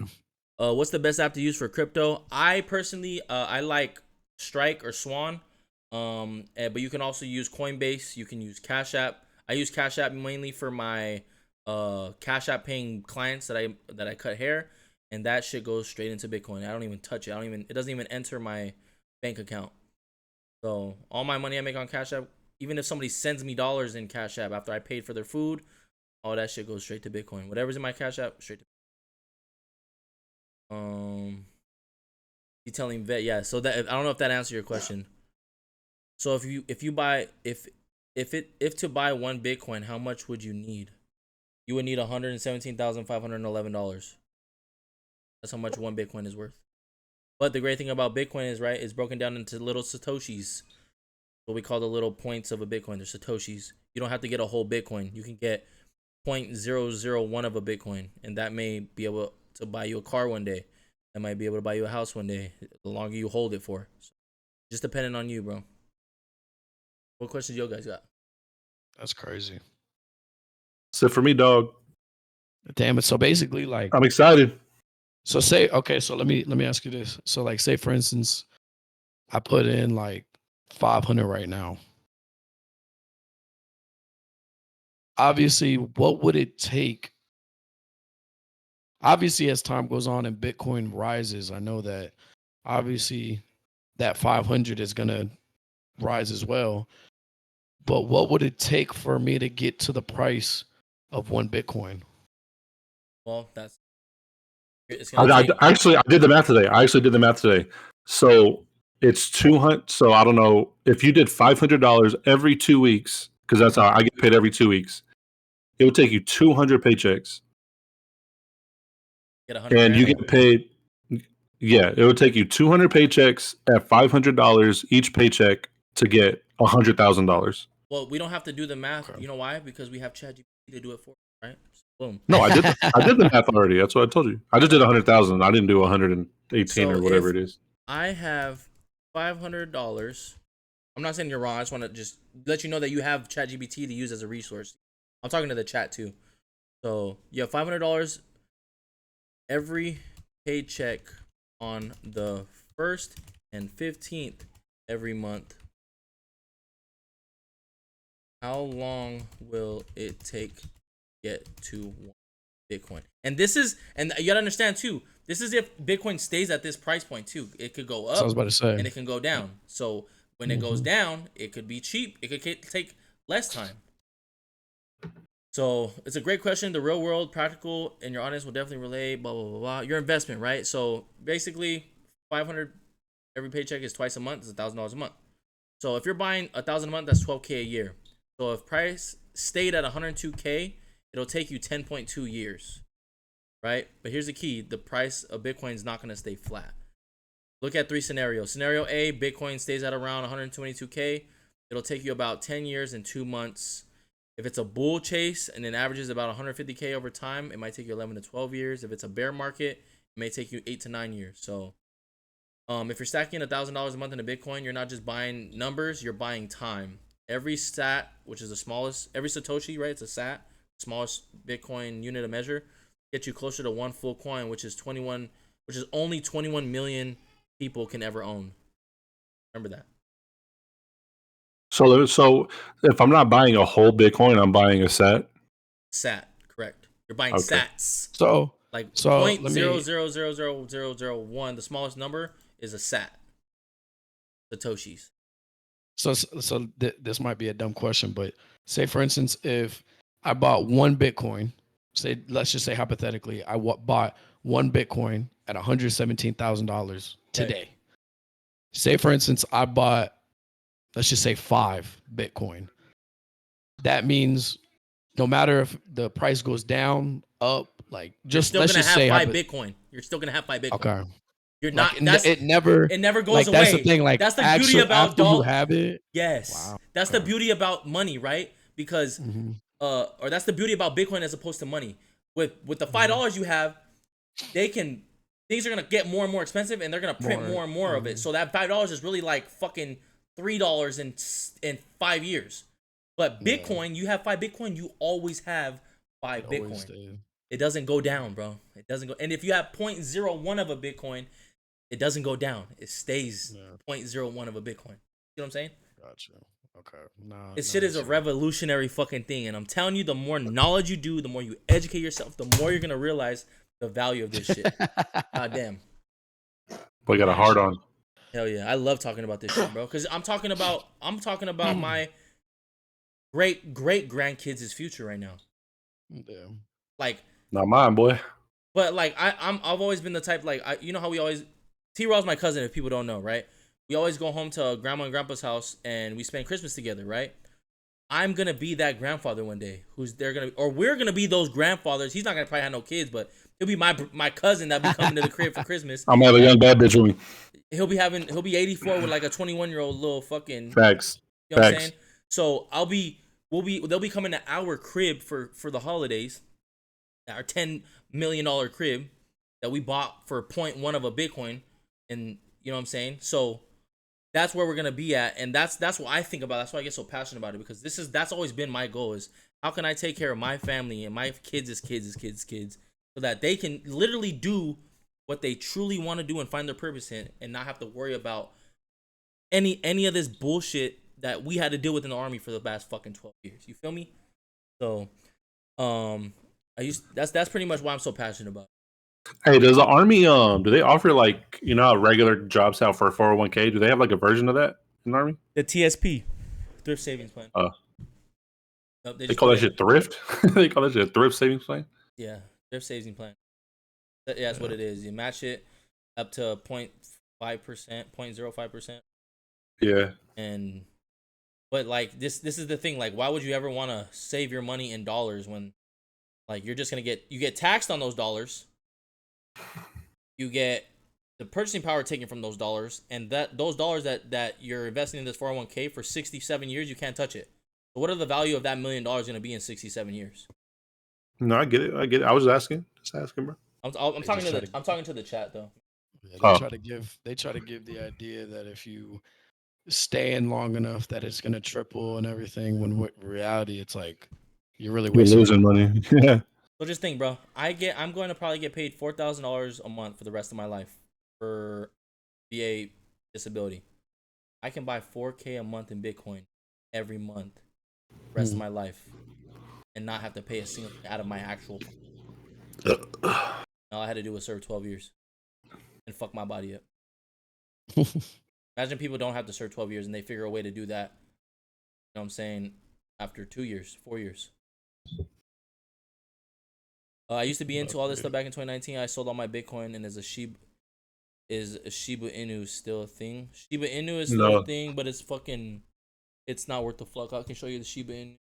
What's the best app to use for crypto? I personally, I like Strike or Swan. But you can also use Coinbase. You can use Cash App. I use Cash App mainly for my Cash App paying clients that I cut hair, and that shit goes straight into Bitcoin. I don't even touch it. It doesn't even enter my bank account. So all my money I make on Cash App, even if somebody sends me dollars in Cash App after I paid for their food, all that shit goes straight to Bitcoin. Whatever's in my Cash App, straight to detailing vet, yeah. So that, I don't know if that answers your question. So if you buy if to buy one Bitcoin, how much would you need? You would need $117,511. That's how much one Bitcoin is worth. But the great thing about Bitcoin is, right, it's broken down into little satoshis. What we call the little points of a Bitcoin. They're satoshis. You don't have to get a whole Bitcoin. You can get 0.001 of a Bitcoin, and that may be able to buy you a car one day. That might be able to buy you a house one day, the longer you hold it for. So, just depending on you, bro. What questions you guys got? That's crazy. So for me, dog, Damn it. So basically, like, I'm excited. so say, okay, so let me ask you this. So like, say for instance, I put in like 500 right now. Obviously, what would it take? Obviously, as time goes on and Bitcoin rises, I know that obviously that 500 is gonna rise as well. But what would it take for me to get to the price of one Bitcoin? Well, it's I, gonna I take. actually I did the math today. I actually did the math today. So it's 200. So I don't know if you did $500 every 2 weeks, because that's how I get paid every 2 weeks. It would take you 200 paychecks, Get 100 and you grand. get paid. Yeah, it would take you 200 paychecks at $500 each paycheck to get $100,000. Well, we don't have to do the math. Okay. You know why? Because we have ChatGPT to do it for us, right? Boom. No, I did. I did the math already. That's what I told you. I just did 100,000. I didn't do 118 So or whatever if it is. I have $500, I'm not saying you're wrong. I just want to just let you know that you have ChatGPT to use as a resource. I'm talking to the chat too. So you have $500 every paycheck on the 1st and 15th every month. How long will it take to get to 1 Bitcoin? And this is, and you gotta understand too, this is if Bitcoin stays at this price point too. It could go up, So I was about to say, and it can go down. So when it goes down, it could be cheap. It could take less time. So it's a great question. The real world, practical, and your audience will definitely relate. Blah blah blah blah. Your investment, right? So basically, 500 every paycheck is twice a month. It's $1,000 a month. So if you're buying 1,000 a month, that's 12K a year. So if price stayed at 102K, it'll take you 10.2 years, right? But here's the key: the price of Bitcoin is not going to stay flat. Look at 3 scenarios. Scenario A: Bitcoin stays at around 122K. It'll take you about 10 years and 2 months. If it's a bull chase and it averages about 150K over time, it might take you 11 to 12 years. If it's a bear market, it may take you 8 to 9 years. So if you're stacking $1,000 a month into Bitcoin, you're not just buying numbers, you're buying time. Every sat, which is the smallest, every Satoshi, right? It's a sat, smallest Bitcoin unit of measure, gets you closer to 1 full coin, which is only 21 million people can ever own. Remember that. So if I'm not buying a whole Bitcoin, I'm buying a set. Sat, correct. You're buying Okay. sats. so Like so point let zero me. zero zero zero zero zero one, the smallest number is a sat. Satoshis. This might be a dumb question, but say for instance, if I bought one Bitcoin, say let's just say hypothetically, I bought one Bitcoin at $117,000 today. Right. Say for instance, I bought, let's just say 5 Bitcoin. That means no matter if the price goes down, up, like You're just still let's gonna just have say 5 Bitcoin. You're still gonna have 5 Bitcoin. okay. You're Like not. That's it never it. Never goes like away. that's the thing. Like That's the beauty actually about after you have it, Yes, wow. that's the beauty about money, right? Because Mhm. or that's the beauty about Bitcoin as opposed to money. With the $5 you have, things are gonna get more and more expensive, and they're gonna print more and more of it. So that $5 is really like fucking $3 in 5 years. But Bitcoin, you have 5 Bitcoin, you always have 5 Bitcoin. It doesn't go down, bro. It doesn't go. And if you have 0.01 of a Bitcoin, It doesn't go down. It stays Yeah. 0.01 of a Bitcoin. You know what I'm saying? Gotcha. Okay. Nah. This shit is a revolutionary fucking thing. And I'm telling you, the more knowledge you do, the more you educate yourself, the more you're going to realize the value of this shit. God damn. Boy, got a hard on. Hell yeah. I love talking about this shit, bro. Because I'm talking about my great grandkids' future right now. Yeah. Like, Not mine, boy. but like I've always been the type, like, you know how we always, T-Raw's my cousin, if people don't know, right? We always go home to grandma and grandpa's house and we spend Christmas together, right? I'm gonna be that grandfather one day we're gonna be those grandfathers. He's not gonna probably have no kids, but he'll be my cousin that be coming to the crib for Christmas. I'm gonna have a young bad bitch with me. He'll be 84 with like a 21-year-old little fucking Facts. You know what I'm saying? So they'll be coming to our crib for the holidays. Our $10 million crib that we bought for 0.1 of a Bitcoin, and you know what I'm saying? So that's where we're gonna be at, and that's what I think about. That's why I get so passionate about it, because that's always been my goal, is how can I take care of my family and my kids' kids, so that they can literally do what they truly want to do and find their purpose in, and not have to worry about any of this bullshit that we had to deal with in the army for the past fucking 12 years. You feel me? So, that's pretty much why I'm so passionate about it. Hey, does the army do they offer, like, you know how regular jobs out for a 401k? Do they have like a version of that in the army? The TSP, thrift savings plan. Nope, they call that shit thrift. They call that shit a thrift savings plan. Yeah, thrift savings plan. Yeah, that's what it is. You match it up to 0.5%, 0.05%. Yeah. But like this is the thing. Like, why would you ever want to save your money in dollars when, like, you're just gonna get taxed on those dollars? You get the purchasing power taken from those dollars, and those dollars that you're investing in this 401k for 67 years, you can't touch it. So what are the value of that $1 million going to be in 67 years? No, I get it. I was asking, bro. I'm talking to the chat though. Yeah, they try to give the idea that if you stay in long enough that it's gonna triple and everything. When in reality, it's like you're losing money. Yeah. So just think, bro. I'm going to probably get paid $4,000 a month for the rest of my life for VA disability. I can buy $4K a month in Bitcoin every month, rest of my life, and not have to pay a single thing out of my actual. All I had to do was serve 12 years and fuck my body up. Imagine people don't have to serve 12 years and they figure a way to do that. You know what I'm saying? After 2 years, 4 years. I used to be into all this stuff back in 2019. I sold all my Bitcoin, and Shiba Inu still a thing? Shiba Inu is still a thing, but it's not worth the fuck. I can show you the Shiba Inu.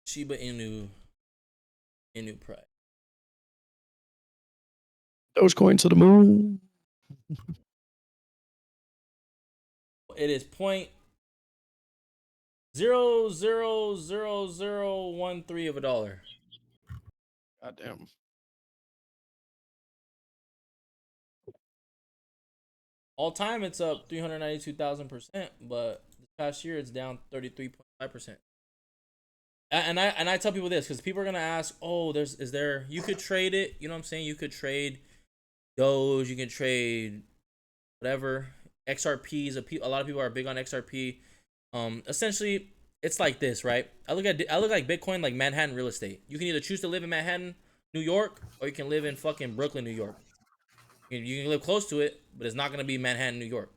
Shiba Inu price. Dogecoin to the moon. It is 0.00013 of a dollar. God damn. All time it's up 392,000%, but this past year it's down 33.5%. And I tell people this because people are gonna ask, oh, you could trade it, you know what I'm saying? You could trade Doge, you can trade whatever. XRPs, a lot of people are big on XRP. Essentially, it's like this, right? I look like Bitcoin like Manhattan real estate. You can either choose to live in Manhattan, New York, or you can live in fucking Brooklyn, New York. You can live close to it, but it's not gonna be Manhattan, New York.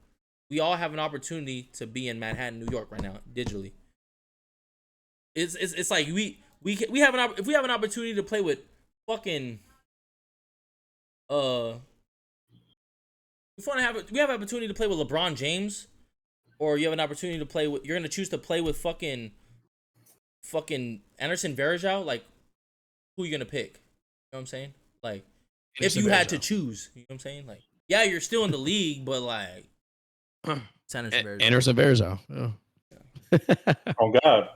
We all have an opportunity to be in Manhattan, New York right now, digitally. It's like we have if we have an opportunity to play with fucking we have an opportunity to play with LeBron James, or you have an opportunity to play with, you're gonna choose to play with fucking Anderson Varejao, like, who are you gonna pick? You know what I'm saying? Like, if you had to choose, you know what I'm saying? Like, yeah, you're still in the league, but like, it's Anderson Varejao. Yeah. Oh God.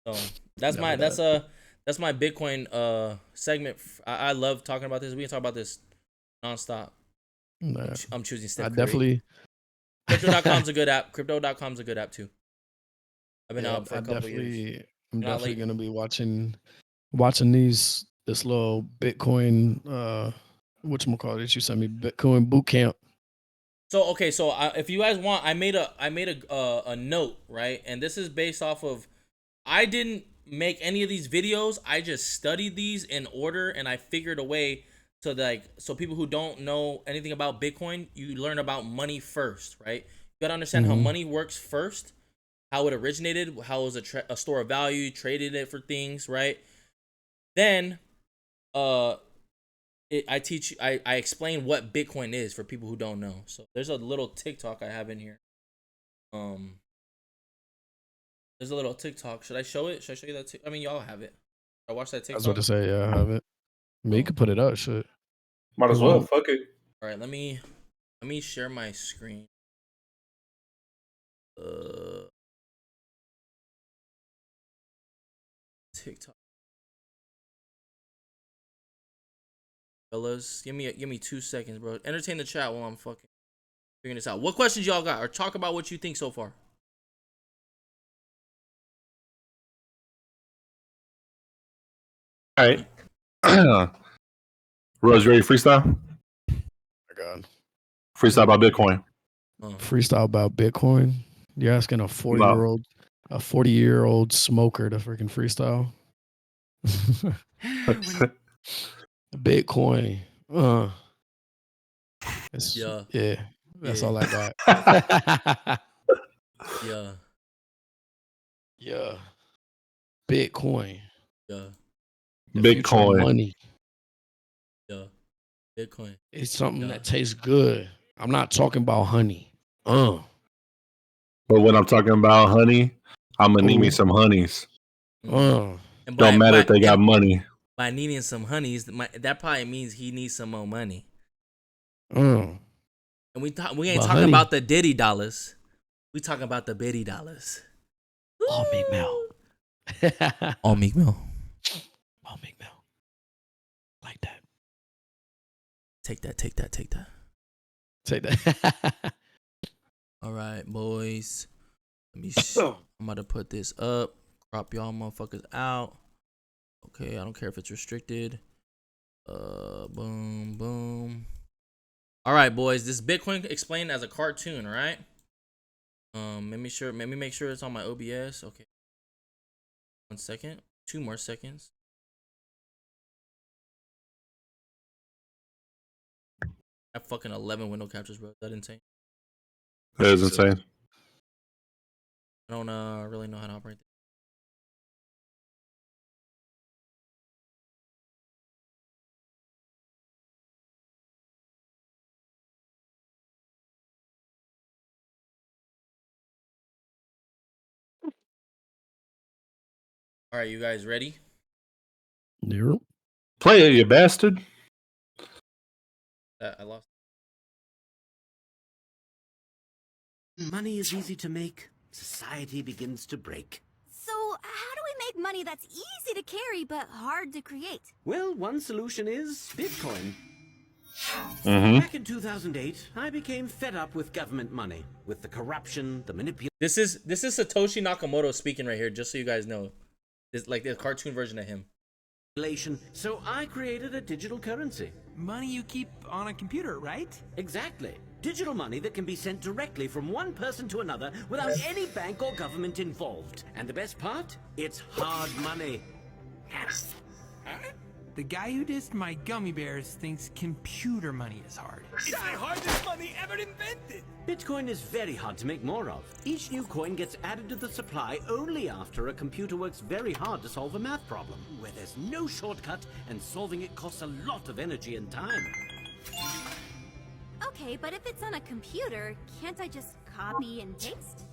So that's my Bitcoin segment. I love talking about this. We can talk about this nonstop. Nah, I'm choosing Steph Curry. Definitely. Crypto.com's a good app. Crypto.com's a good app too. I've been out for a couple years. I'm definitely gonna be watching these this little Bitcoin whatchamacallit you sent me Bitcoin boot camp. So okay, so if you guys want, I made a note, right? And this is based off of, I didn't make any of these videos. I just studied these in order, and I figured a way to so people who don't know anything about Bitcoin, you learn about money first, right? You gotta understand how money works first, how it originated, how it was a store of value, traded it for things, right? Then, I explain what Bitcoin is for people who don't know. So there's a little TikTok I have in here. There's a little TikTok. Should I show it? Should I show you that? I mean, y'all have it. I watched that TikTok. I was about to say, yeah, I have it. I mean, you could put it up, shit. Might as well. Fuck it. All right, let me share my screen. TikTok. Fellas, give me 2 seconds, bro. Entertain the chat while I'm fucking figuring this out. What questions y'all got? Or talk about what you think so far. All right. Rose, you ready to freestyle? Oh my God. Freestyle about Bitcoin. Freestyle about Bitcoin. You're asking a 40-year-old smoker to freaking freestyle. Bitcoin. Yeah. That's all I got. Yeah. Yeah. Bitcoin. Yeah. The Bitcoin. future of money. Yeah. Bitcoin. It's something that tastes good. I'm not talking about honey. But when I'm talking about honey, I'm gonna need me some honeys. And don't matter if they got money. By needing some honeys, that probably means he needs some more money. And we ain't talking about the Diddy dollars. We talking about the Biddy dollars. All Meek Mill. All Meek Mill. All Meek Mill. Like that. Take that. Take that. All right, boys. Let me I'm about to put this up. Crop y'all motherfuckers out. Okay, I don't care if it's restricted. Boom, boom. All right, boys. This Bitcoin explained as a cartoon, all right? Let me make sure it's on my OBS. Okay. 1 second. 2 more seconds. I have fucking 11 window captures, bro. Is that insane? That is insane. I don't really know how to operate that. All right, you guys ready? Yep. Play it, you bastard. I lost. Money is easy to make. Society begins to break. So, how do we make money that's easy to carry but hard to create? Well, one solution is Bitcoin. Mm-hmm. Back in 2008, I became fed up with government money, with the corruption, the manipulation. This is Satoshi Nakamoto speaking right here, just so you guys know. It's like the cartoon version of him. So I created a digital currency. Money you keep on a computer, right? Exactly. Digital money that can be sent directly from one person to another without any bank or government involved. And the best part? It's hard money. The guy who dissed my gummy bears thinks computer money is hard. It's the hardest money ever invented! Bitcoin is very hard to make more of. Each new coin gets added to the supply only after a computer works very hard to solve a math problem, where there's no shortcut and solving it costs a lot of energy and time. Okay, but if it's on a computer, can't I just copy and paste?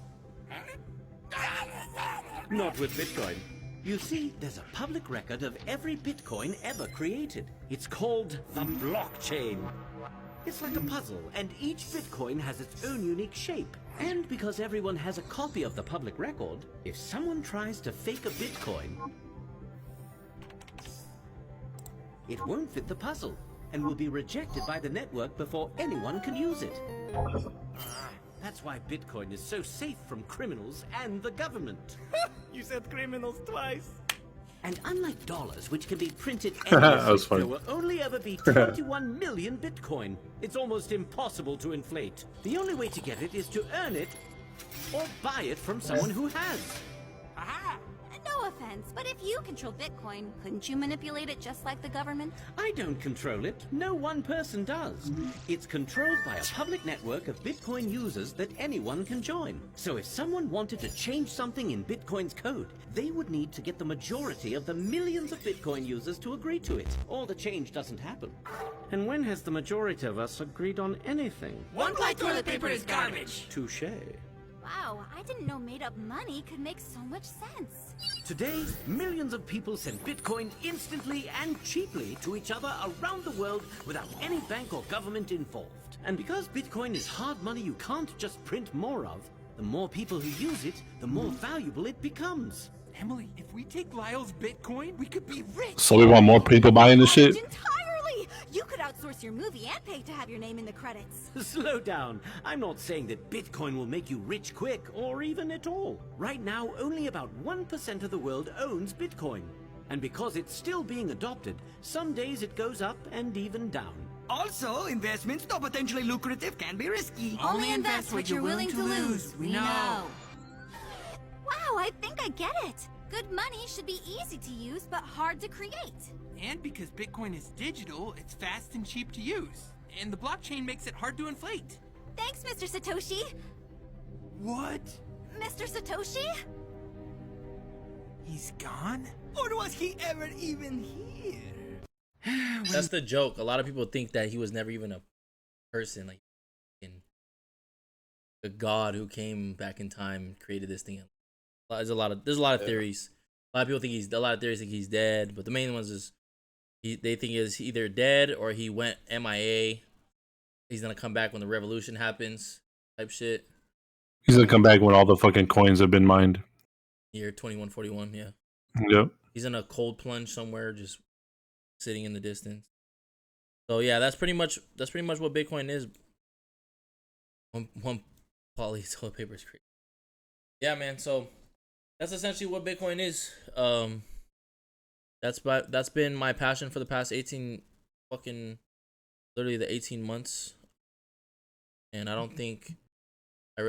Not with Bitcoin. You see, there's a public record of every Bitcoin ever created. It's called the blockchain. It's like a puzzle, and each Bitcoin has its own unique shape. And because everyone has a copy of the public record, if someone tries to fake a Bitcoin, it won't fit the puzzle, and will be rejected by the network before anyone can use it. That's why Bitcoin is so safe from criminals and the government. You said criminals twice. And unlike dollars, which can be printed That endlessly, was funny. there will only ever be 21 million Bitcoin. It's almost impossible to inflate. The only way to get it is to earn it or buy it from someone who has. Aha! No offense, but if you control Bitcoin, couldn't you manipulate it just like the government? I don't control it. No one person does. It's controlled by a public network of Bitcoin users that anyone can join. So if someone wanted to change something in Bitcoin's code, they would need to get the majority of the millions of Bitcoin users to agree to it, or the change doesn't happen. And when has the majority of us agreed on anything? One-ply toilet paper is garbage. Touché. Wow, I didn't know made-up money could make so much sense. Today, millions of people send Bitcoin instantly and cheaply to each other around the world without any bank or government involved. And because Bitcoin is hard money you can't just print more of, the more people who use it, the more valuable it becomes. Emily, if we take Lyle's Bitcoin, we could be rich. So we want more people buying this shit. Entirely! You could outsource your movie and pay to have your name in the credits. Slow down. I'm not saying that Bitcoin will make you rich quick, or even at all. Right now, only about 1% of the world owns Bitcoin. And because it's still being adopted, some days it goes up and even down. Also, investments, though potentially lucrative, can be risky. Only invest what you're willing to lose. We know. Wow, I think I get it. Good money should be easy to use, but hard to create. And because Bitcoin is digital, it's fast and cheap to use. And the blockchain makes it hard to inflate. Thanks, Mr. Satoshi. What? Mr. Satoshi? He's gone? Or was he ever even here? That's the joke. A lot of people think that he was never even a person, like the god who came back in time and created this thing. There's a lot of theories. A lot of people think a lot of theories think he's dead, but the main ones is they think is either dead or he went MIA. He's gonna come back when the revolution happens, type shit. He's gonna come back when all the fucking coins have been mined. Year 2141, yeah. Yep. He's in a cold plunge somewhere, just sitting in the distance. So yeah, that's pretty much what Bitcoin is. One poly toilet paper is crazy. Yeah, man. So that's essentially what Bitcoin is. That's been my passion for the past 18 fucking literally the 18 months, and I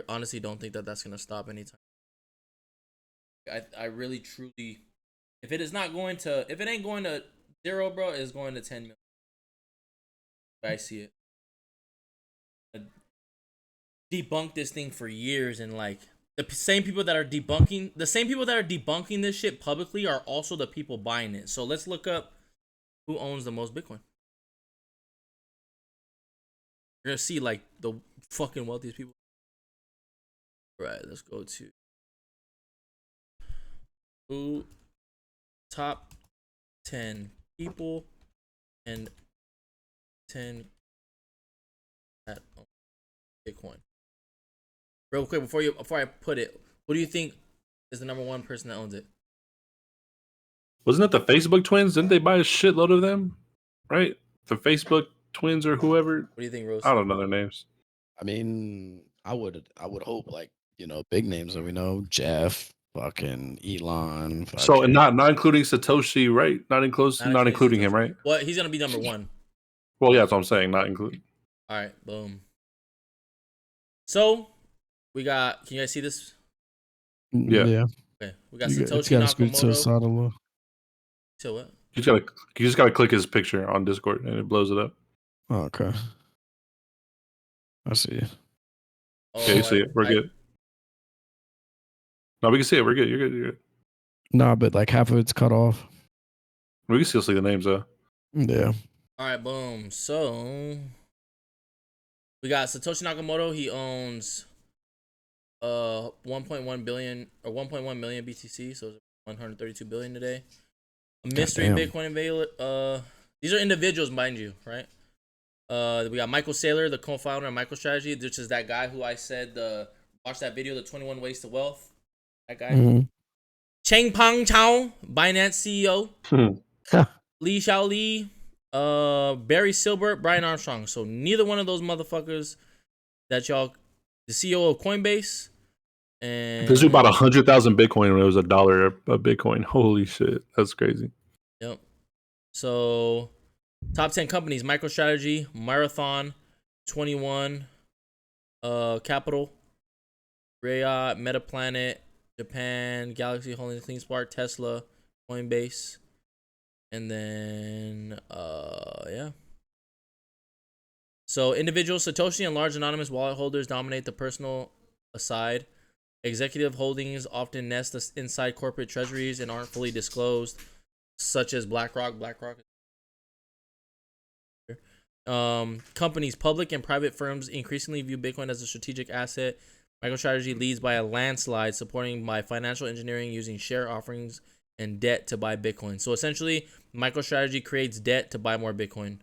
honestly don't think that that's gonna stop anytime. I really truly, if it ain't going to 0, bro, it's going to 10 million. I see it. Debunk this thing for years, and like the same people that are debunking this shit publicly are also the people buying it. So let's look up who owns the most Bitcoin. You're gonna see like the fucking wealthiest people. Right, let's go to who top 10 people and 10 that own Bitcoin. Real quick before I put it, what do you think is the number one person that owns it? Wasn't it the Facebook twins? Didn't they buy a shitload of them? Right? The Facebook twins or whoever. What do you think, Rose? I don't know their names. I mean, I would hope like, big names that we know, Jeff, fucking Elon. So and not including Satoshi, right? Not including him, right? Well, he's gonna be number one. Well, yeah, that's what I'm saying. Not including. All right, boom. So we got. Can you guys see this? Yeah. Okay, we got Satoshi Nakamoto. So what? You just gotta click his picture on Discord and it blows it up. Oh, okay. I see it. Oh, Okay, you see it. We're good. No, we can see it. We're good. You're good. You're good. Nah, but like half of it's cut off. We can still see the names though. Yeah. All right, boom. So we got Satoshi Nakamoto. He owns 1.1 billion or 1.1 million BTC, so 132 billion today. A mystery Bitcoin available. These are individuals, mind you, right? We got Michael Saylor, the co-founder of MicroStrategy, which is that guy who I said watch that video, the 21 Ways to Wealth. That guy. Mm-hmm. Changpeng Chao, Binance CEO. Li Xiaoli, Barry Silbert, Brian Armstrong. So neither one of those motherfuckers that y'all, the CEO of Coinbase, And This is about 100,000 Bitcoin when it was $1 a Bitcoin. Holy shit, that's crazy. Yep. So, top 10 companies: MicroStrategy, Marathon, 21, Capital, Rayot, Metaplanet, Japan, Galaxy Holdings, CleanSpark, Tesla, Coinbase, and then yeah. So individual Satoshi and large anonymous wallet holders dominate the personal side. Executive holdings often nest inside corporate treasuries and aren't fully disclosed, such as BlackRock. Companies, public and private firms increasingly view Bitcoin as a strategic asset. MicroStrategy leads by a landslide, supporting by financial engineering using share offerings and debt to buy Bitcoin. So essentially, MicroStrategy creates debt to buy more Bitcoin.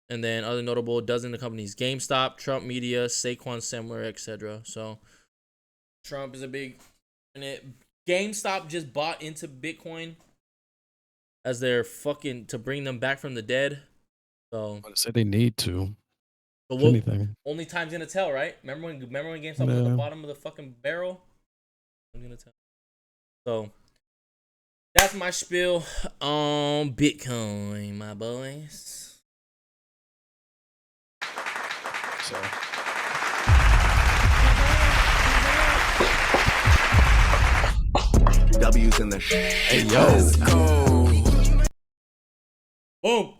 And then other notable dozen of companies: GameStop, Trump Media, Saquon Semler, etc. So Trump is a big in it. GameStop just bought into Bitcoin as they're fucking to bring them back from the dead. So I say they need to. So If what? anything. Only time's gonna tell, right? Remember when GameStop was at the bottom of the fucking barrel? I'm gonna tell. So that's my spiel on Bitcoin, my boys. So W's in the hey yo. Let's go. Boom.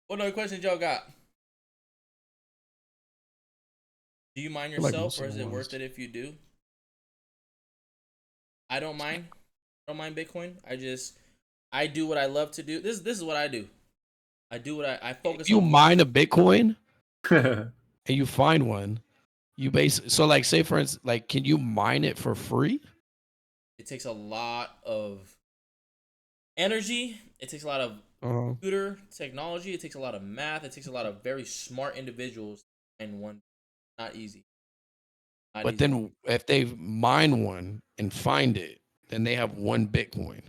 What other questions y'all got? Do you mind like yourself, most or of is the it worth ones. it if you do? I don't mind. I don't mind Bitcoin. I do what I love to do. This is what I do. I do what I focus If you on. mine a Bitcoin and you find one, you so like say for instance, like can you mine it for free? It takes a lot of energy. It takes a lot of Uh-huh. computer technology. It takes a lot of math. It takes a lot of very smart individuals, and one not easy. Not But easy. then if they mine one and find it, then they have one Bitcoin.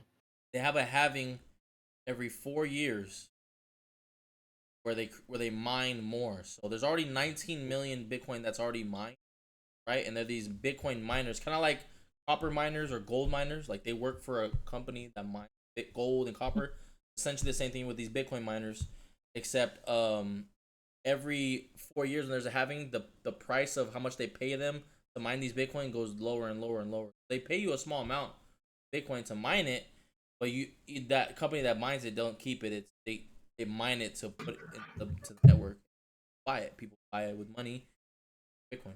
They have a halving every 4 years where they mine more. So there's already 19 million Bitcoin that's already mined, right? And they're these Bitcoin miners, kind of like copper miners or gold miners. Like they work for a company that mines gold and copper. Essentially the same thing with these Bitcoin miners, except every 4 years when there's a halving, the price of how much they pay them to mine these Bitcoin goes lower and lower and lower. They pay you a small amount of Bitcoin to mine it, but that company that mines it don't keep it. They mine it to put it to the network. Buy it. People buy it with money. Bitcoin.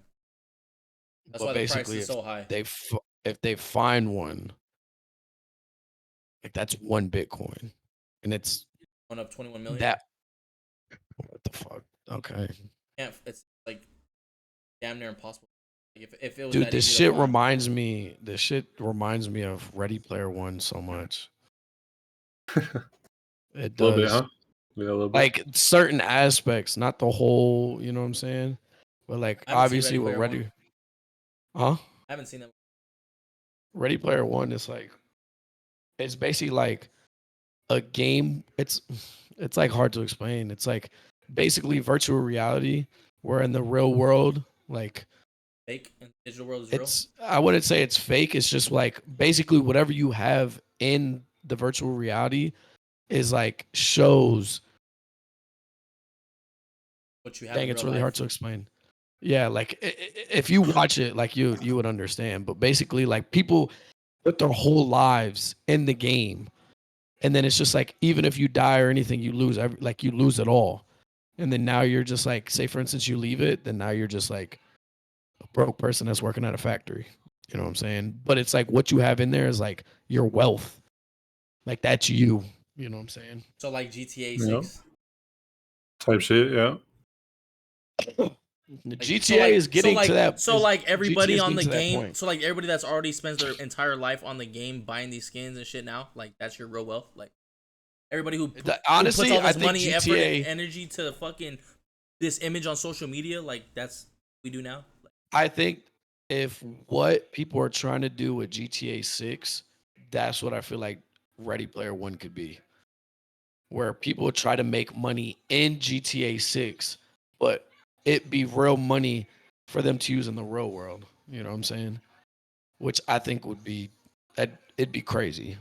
That's But why the price basically, is so high. if they find one, like that's one Bitcoin, and it's One of 21 million. that. What the fuck? Okay, It's like damn near impossible. Like if it was dude, that this easy shit to find. reminds me. This shit reminds me of Ready Player One so much. It A little bit, does. huh? Yeah, a little bit. Like certain aspects, not the whole. You know what I'm saying? But like I haven't seen obviously with Player Ready, huh? I haven't seen them. Ready Player One is like, it's basically like a game. It's like hard to explain. It's like basically virtual reality, where in the real world, like Fake and digital world is real. I wouldn't say it's fake. It's just like basically whatever you have in the virtual reality is like shows. What you have Dang, in it's real really life. hard to explain. Yeah, like if you watch it, like you would understand. But basically, like people put their whole lives in the game, and then it's just like even if you die or anything, you lose you lose it all. And then now you're just like, say for instance, you leave it, then now you're just like a broke person that's working at a factory. You know what I'm saying? But it's like what you have in there is like your wealth. Like that's you. You know what I'm saying? So like GTA Yeah. 6. Type shit, yeah. The Like, GTA is getting to that. So like everybody GTA is on the getting to that game. point. So like everybody that's already spends their entire life on the game buying these skins and shit now. Like that's your real wealth. Like everybody who Honestly, who puts all I this think money, effort, GTA. and energy to fucking this image on social media. Like that's we do now. Like, I think if what people are trying to do with GTA 6, that's what I feel like Ready Player One could be. Where people try to make money in GTA 6, but it be real money for them to use in the real world. You know what I'm saying? which I think would be it'd be crazy.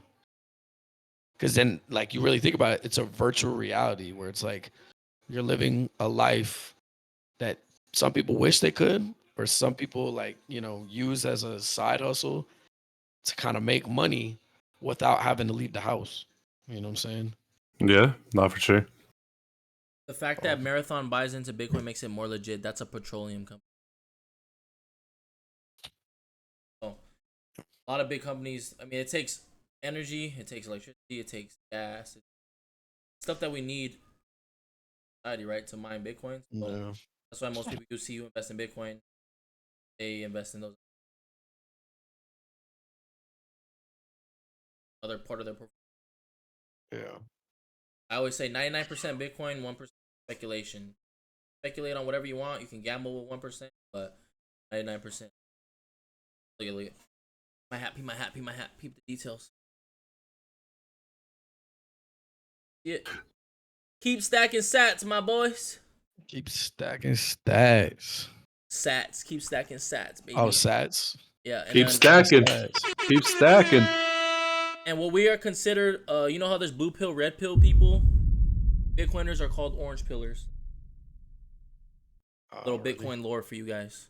Because then, like, you really think about it, it's a virtual reality where it's like you're living a life that some people wish they could, or some people, like, use as a side hustle to kind of make money without having to leave the house. You know what I'm saying? Yeah, not for sure. The fact that Marathon buys into Bitcoin makes it more legit. That's a petroleum company. So, a lot of big companies, I mean, it takes energy, it takes electricity, it takes gas, stuff that we need, right, to mine Bitcoin. So Yeah. that's why most people you see who invest in Bitcoin, they invest in those other part of their portfolio. Yeah. I always say 99% Bitcoin, 1% speculation. Speculate on whatever you want. You can gamble with 1%, but 99%. Look at my hat, peep my hat, peep my hat, peep the details. Yeah. Keep stacking sats, my boys. Keep stacking stats. Sats. Keep stacking sats, baby. Oh, sats. Yeah. And Keep then, stacking. Stats. Keep stacking. and what we are considered, you know how there's blue pill, red pill people? Bitcoiners are called orange pillars. Little Really? Bitcoin lore for you guys.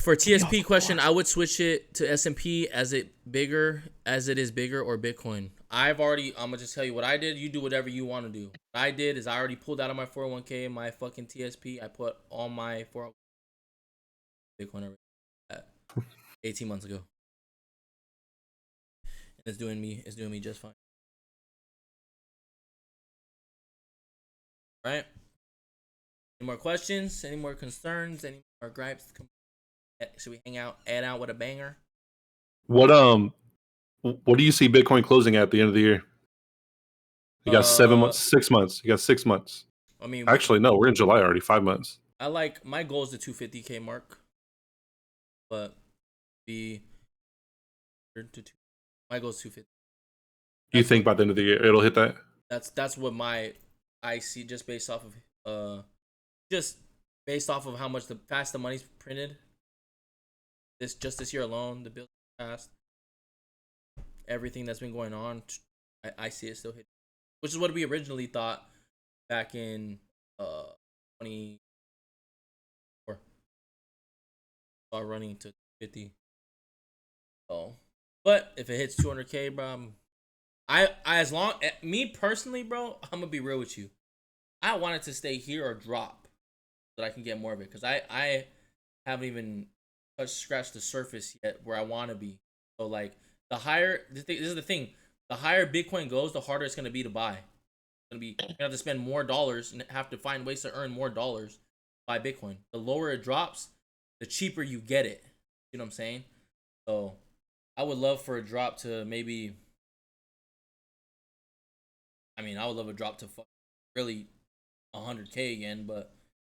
For TSP question, I would switch it to S&P as it is bigger, or Bitcoin. I'm gonna just tell you what I did. You do whatever you want to do. What I did is I already pulled out of my 401k my fucking TSP. I put all my 401k Bitcoin already 18 months ago. And it's doing me just fine. All right? Any more questions? Any more concerns? Any more gripes? Should we hang out, add out with a banger? What do you see Bitcoin closing at the end of the year? You got 7 months, 6 months. You got 6 months. I mean, Actually, no, we're in July already. 5 months. I like my goal is the 250K mark, but my goal is 250. You think by the end of the year it'll hit that? That's what I see just based off of how much the money's printed. This year alone, the bill passed, everything that's been going on, I see it still hitting, which is what we originally thought back in 2024. Running to 50. So, but if it hits 200K, bro, me personally, bro, I'm gonna be real with you. I want it to stay here or drop so that I can get more of it, because I haven't even scratched the surface yet where I want to be. So like this is the thing. The higher Bitcoin goes, the harder it's gonna be to buy. You're gonna have to spend more dollars and have to find ways to earn more dollars to buy Bitcoin. The lower it drops, the cheaper you get it. You know what I'm saying? So I would love for a drop to maybe. I would love a drop to really 100K again, but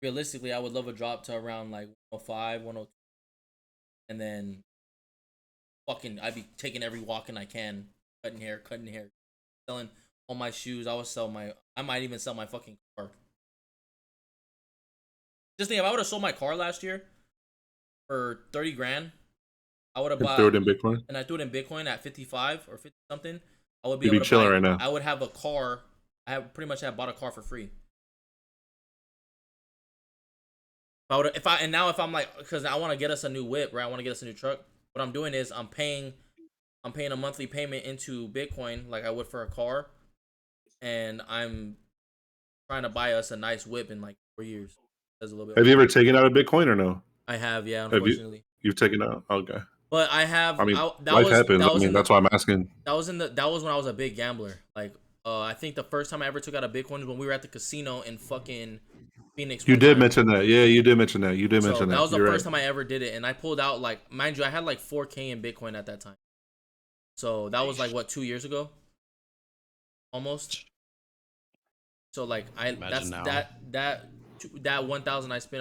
realistically, I would love a drop to around like 105, 102, and then I'd be taking every walk-in I can, cutting hair, selling all my shoes. I might even sell my fucking car. Just think, if I would have sold my car last year for 30 grand, I would have bought. Throw it in Bitcoin. And I threw it in Bitcoin at 55 or 50 something. I would be You'd able be to chilling buy, right now. I would have a car. I have pretty much bought a car for free. If I'm like, because I want to get us a new whip, right? I want to get us a new truck. What I'm doing is I'm paying a monthly payment into Bitcoin like I would for a car, and I'm trying to buy us a nice whip in like 4 years. That's a little bit. Have you ever taken out a Bitcoin or no? I have, yeah. Unfortunately, you've taken out. Okay. But I have. I mean, life happens. That's why I'm asking. That was when I was a big gambler. Like, I think the first time I ever took out a Bitcoin was when we were at the casino in fucking Phoenix. You did mention that. Yeah, you did mention that. That was the first time I ever did it, and I pulled out, like, mind you, I had like 4K in Bitcoin at that time. So that was like what, 2 years ago, almost. So like that 1,000 I spent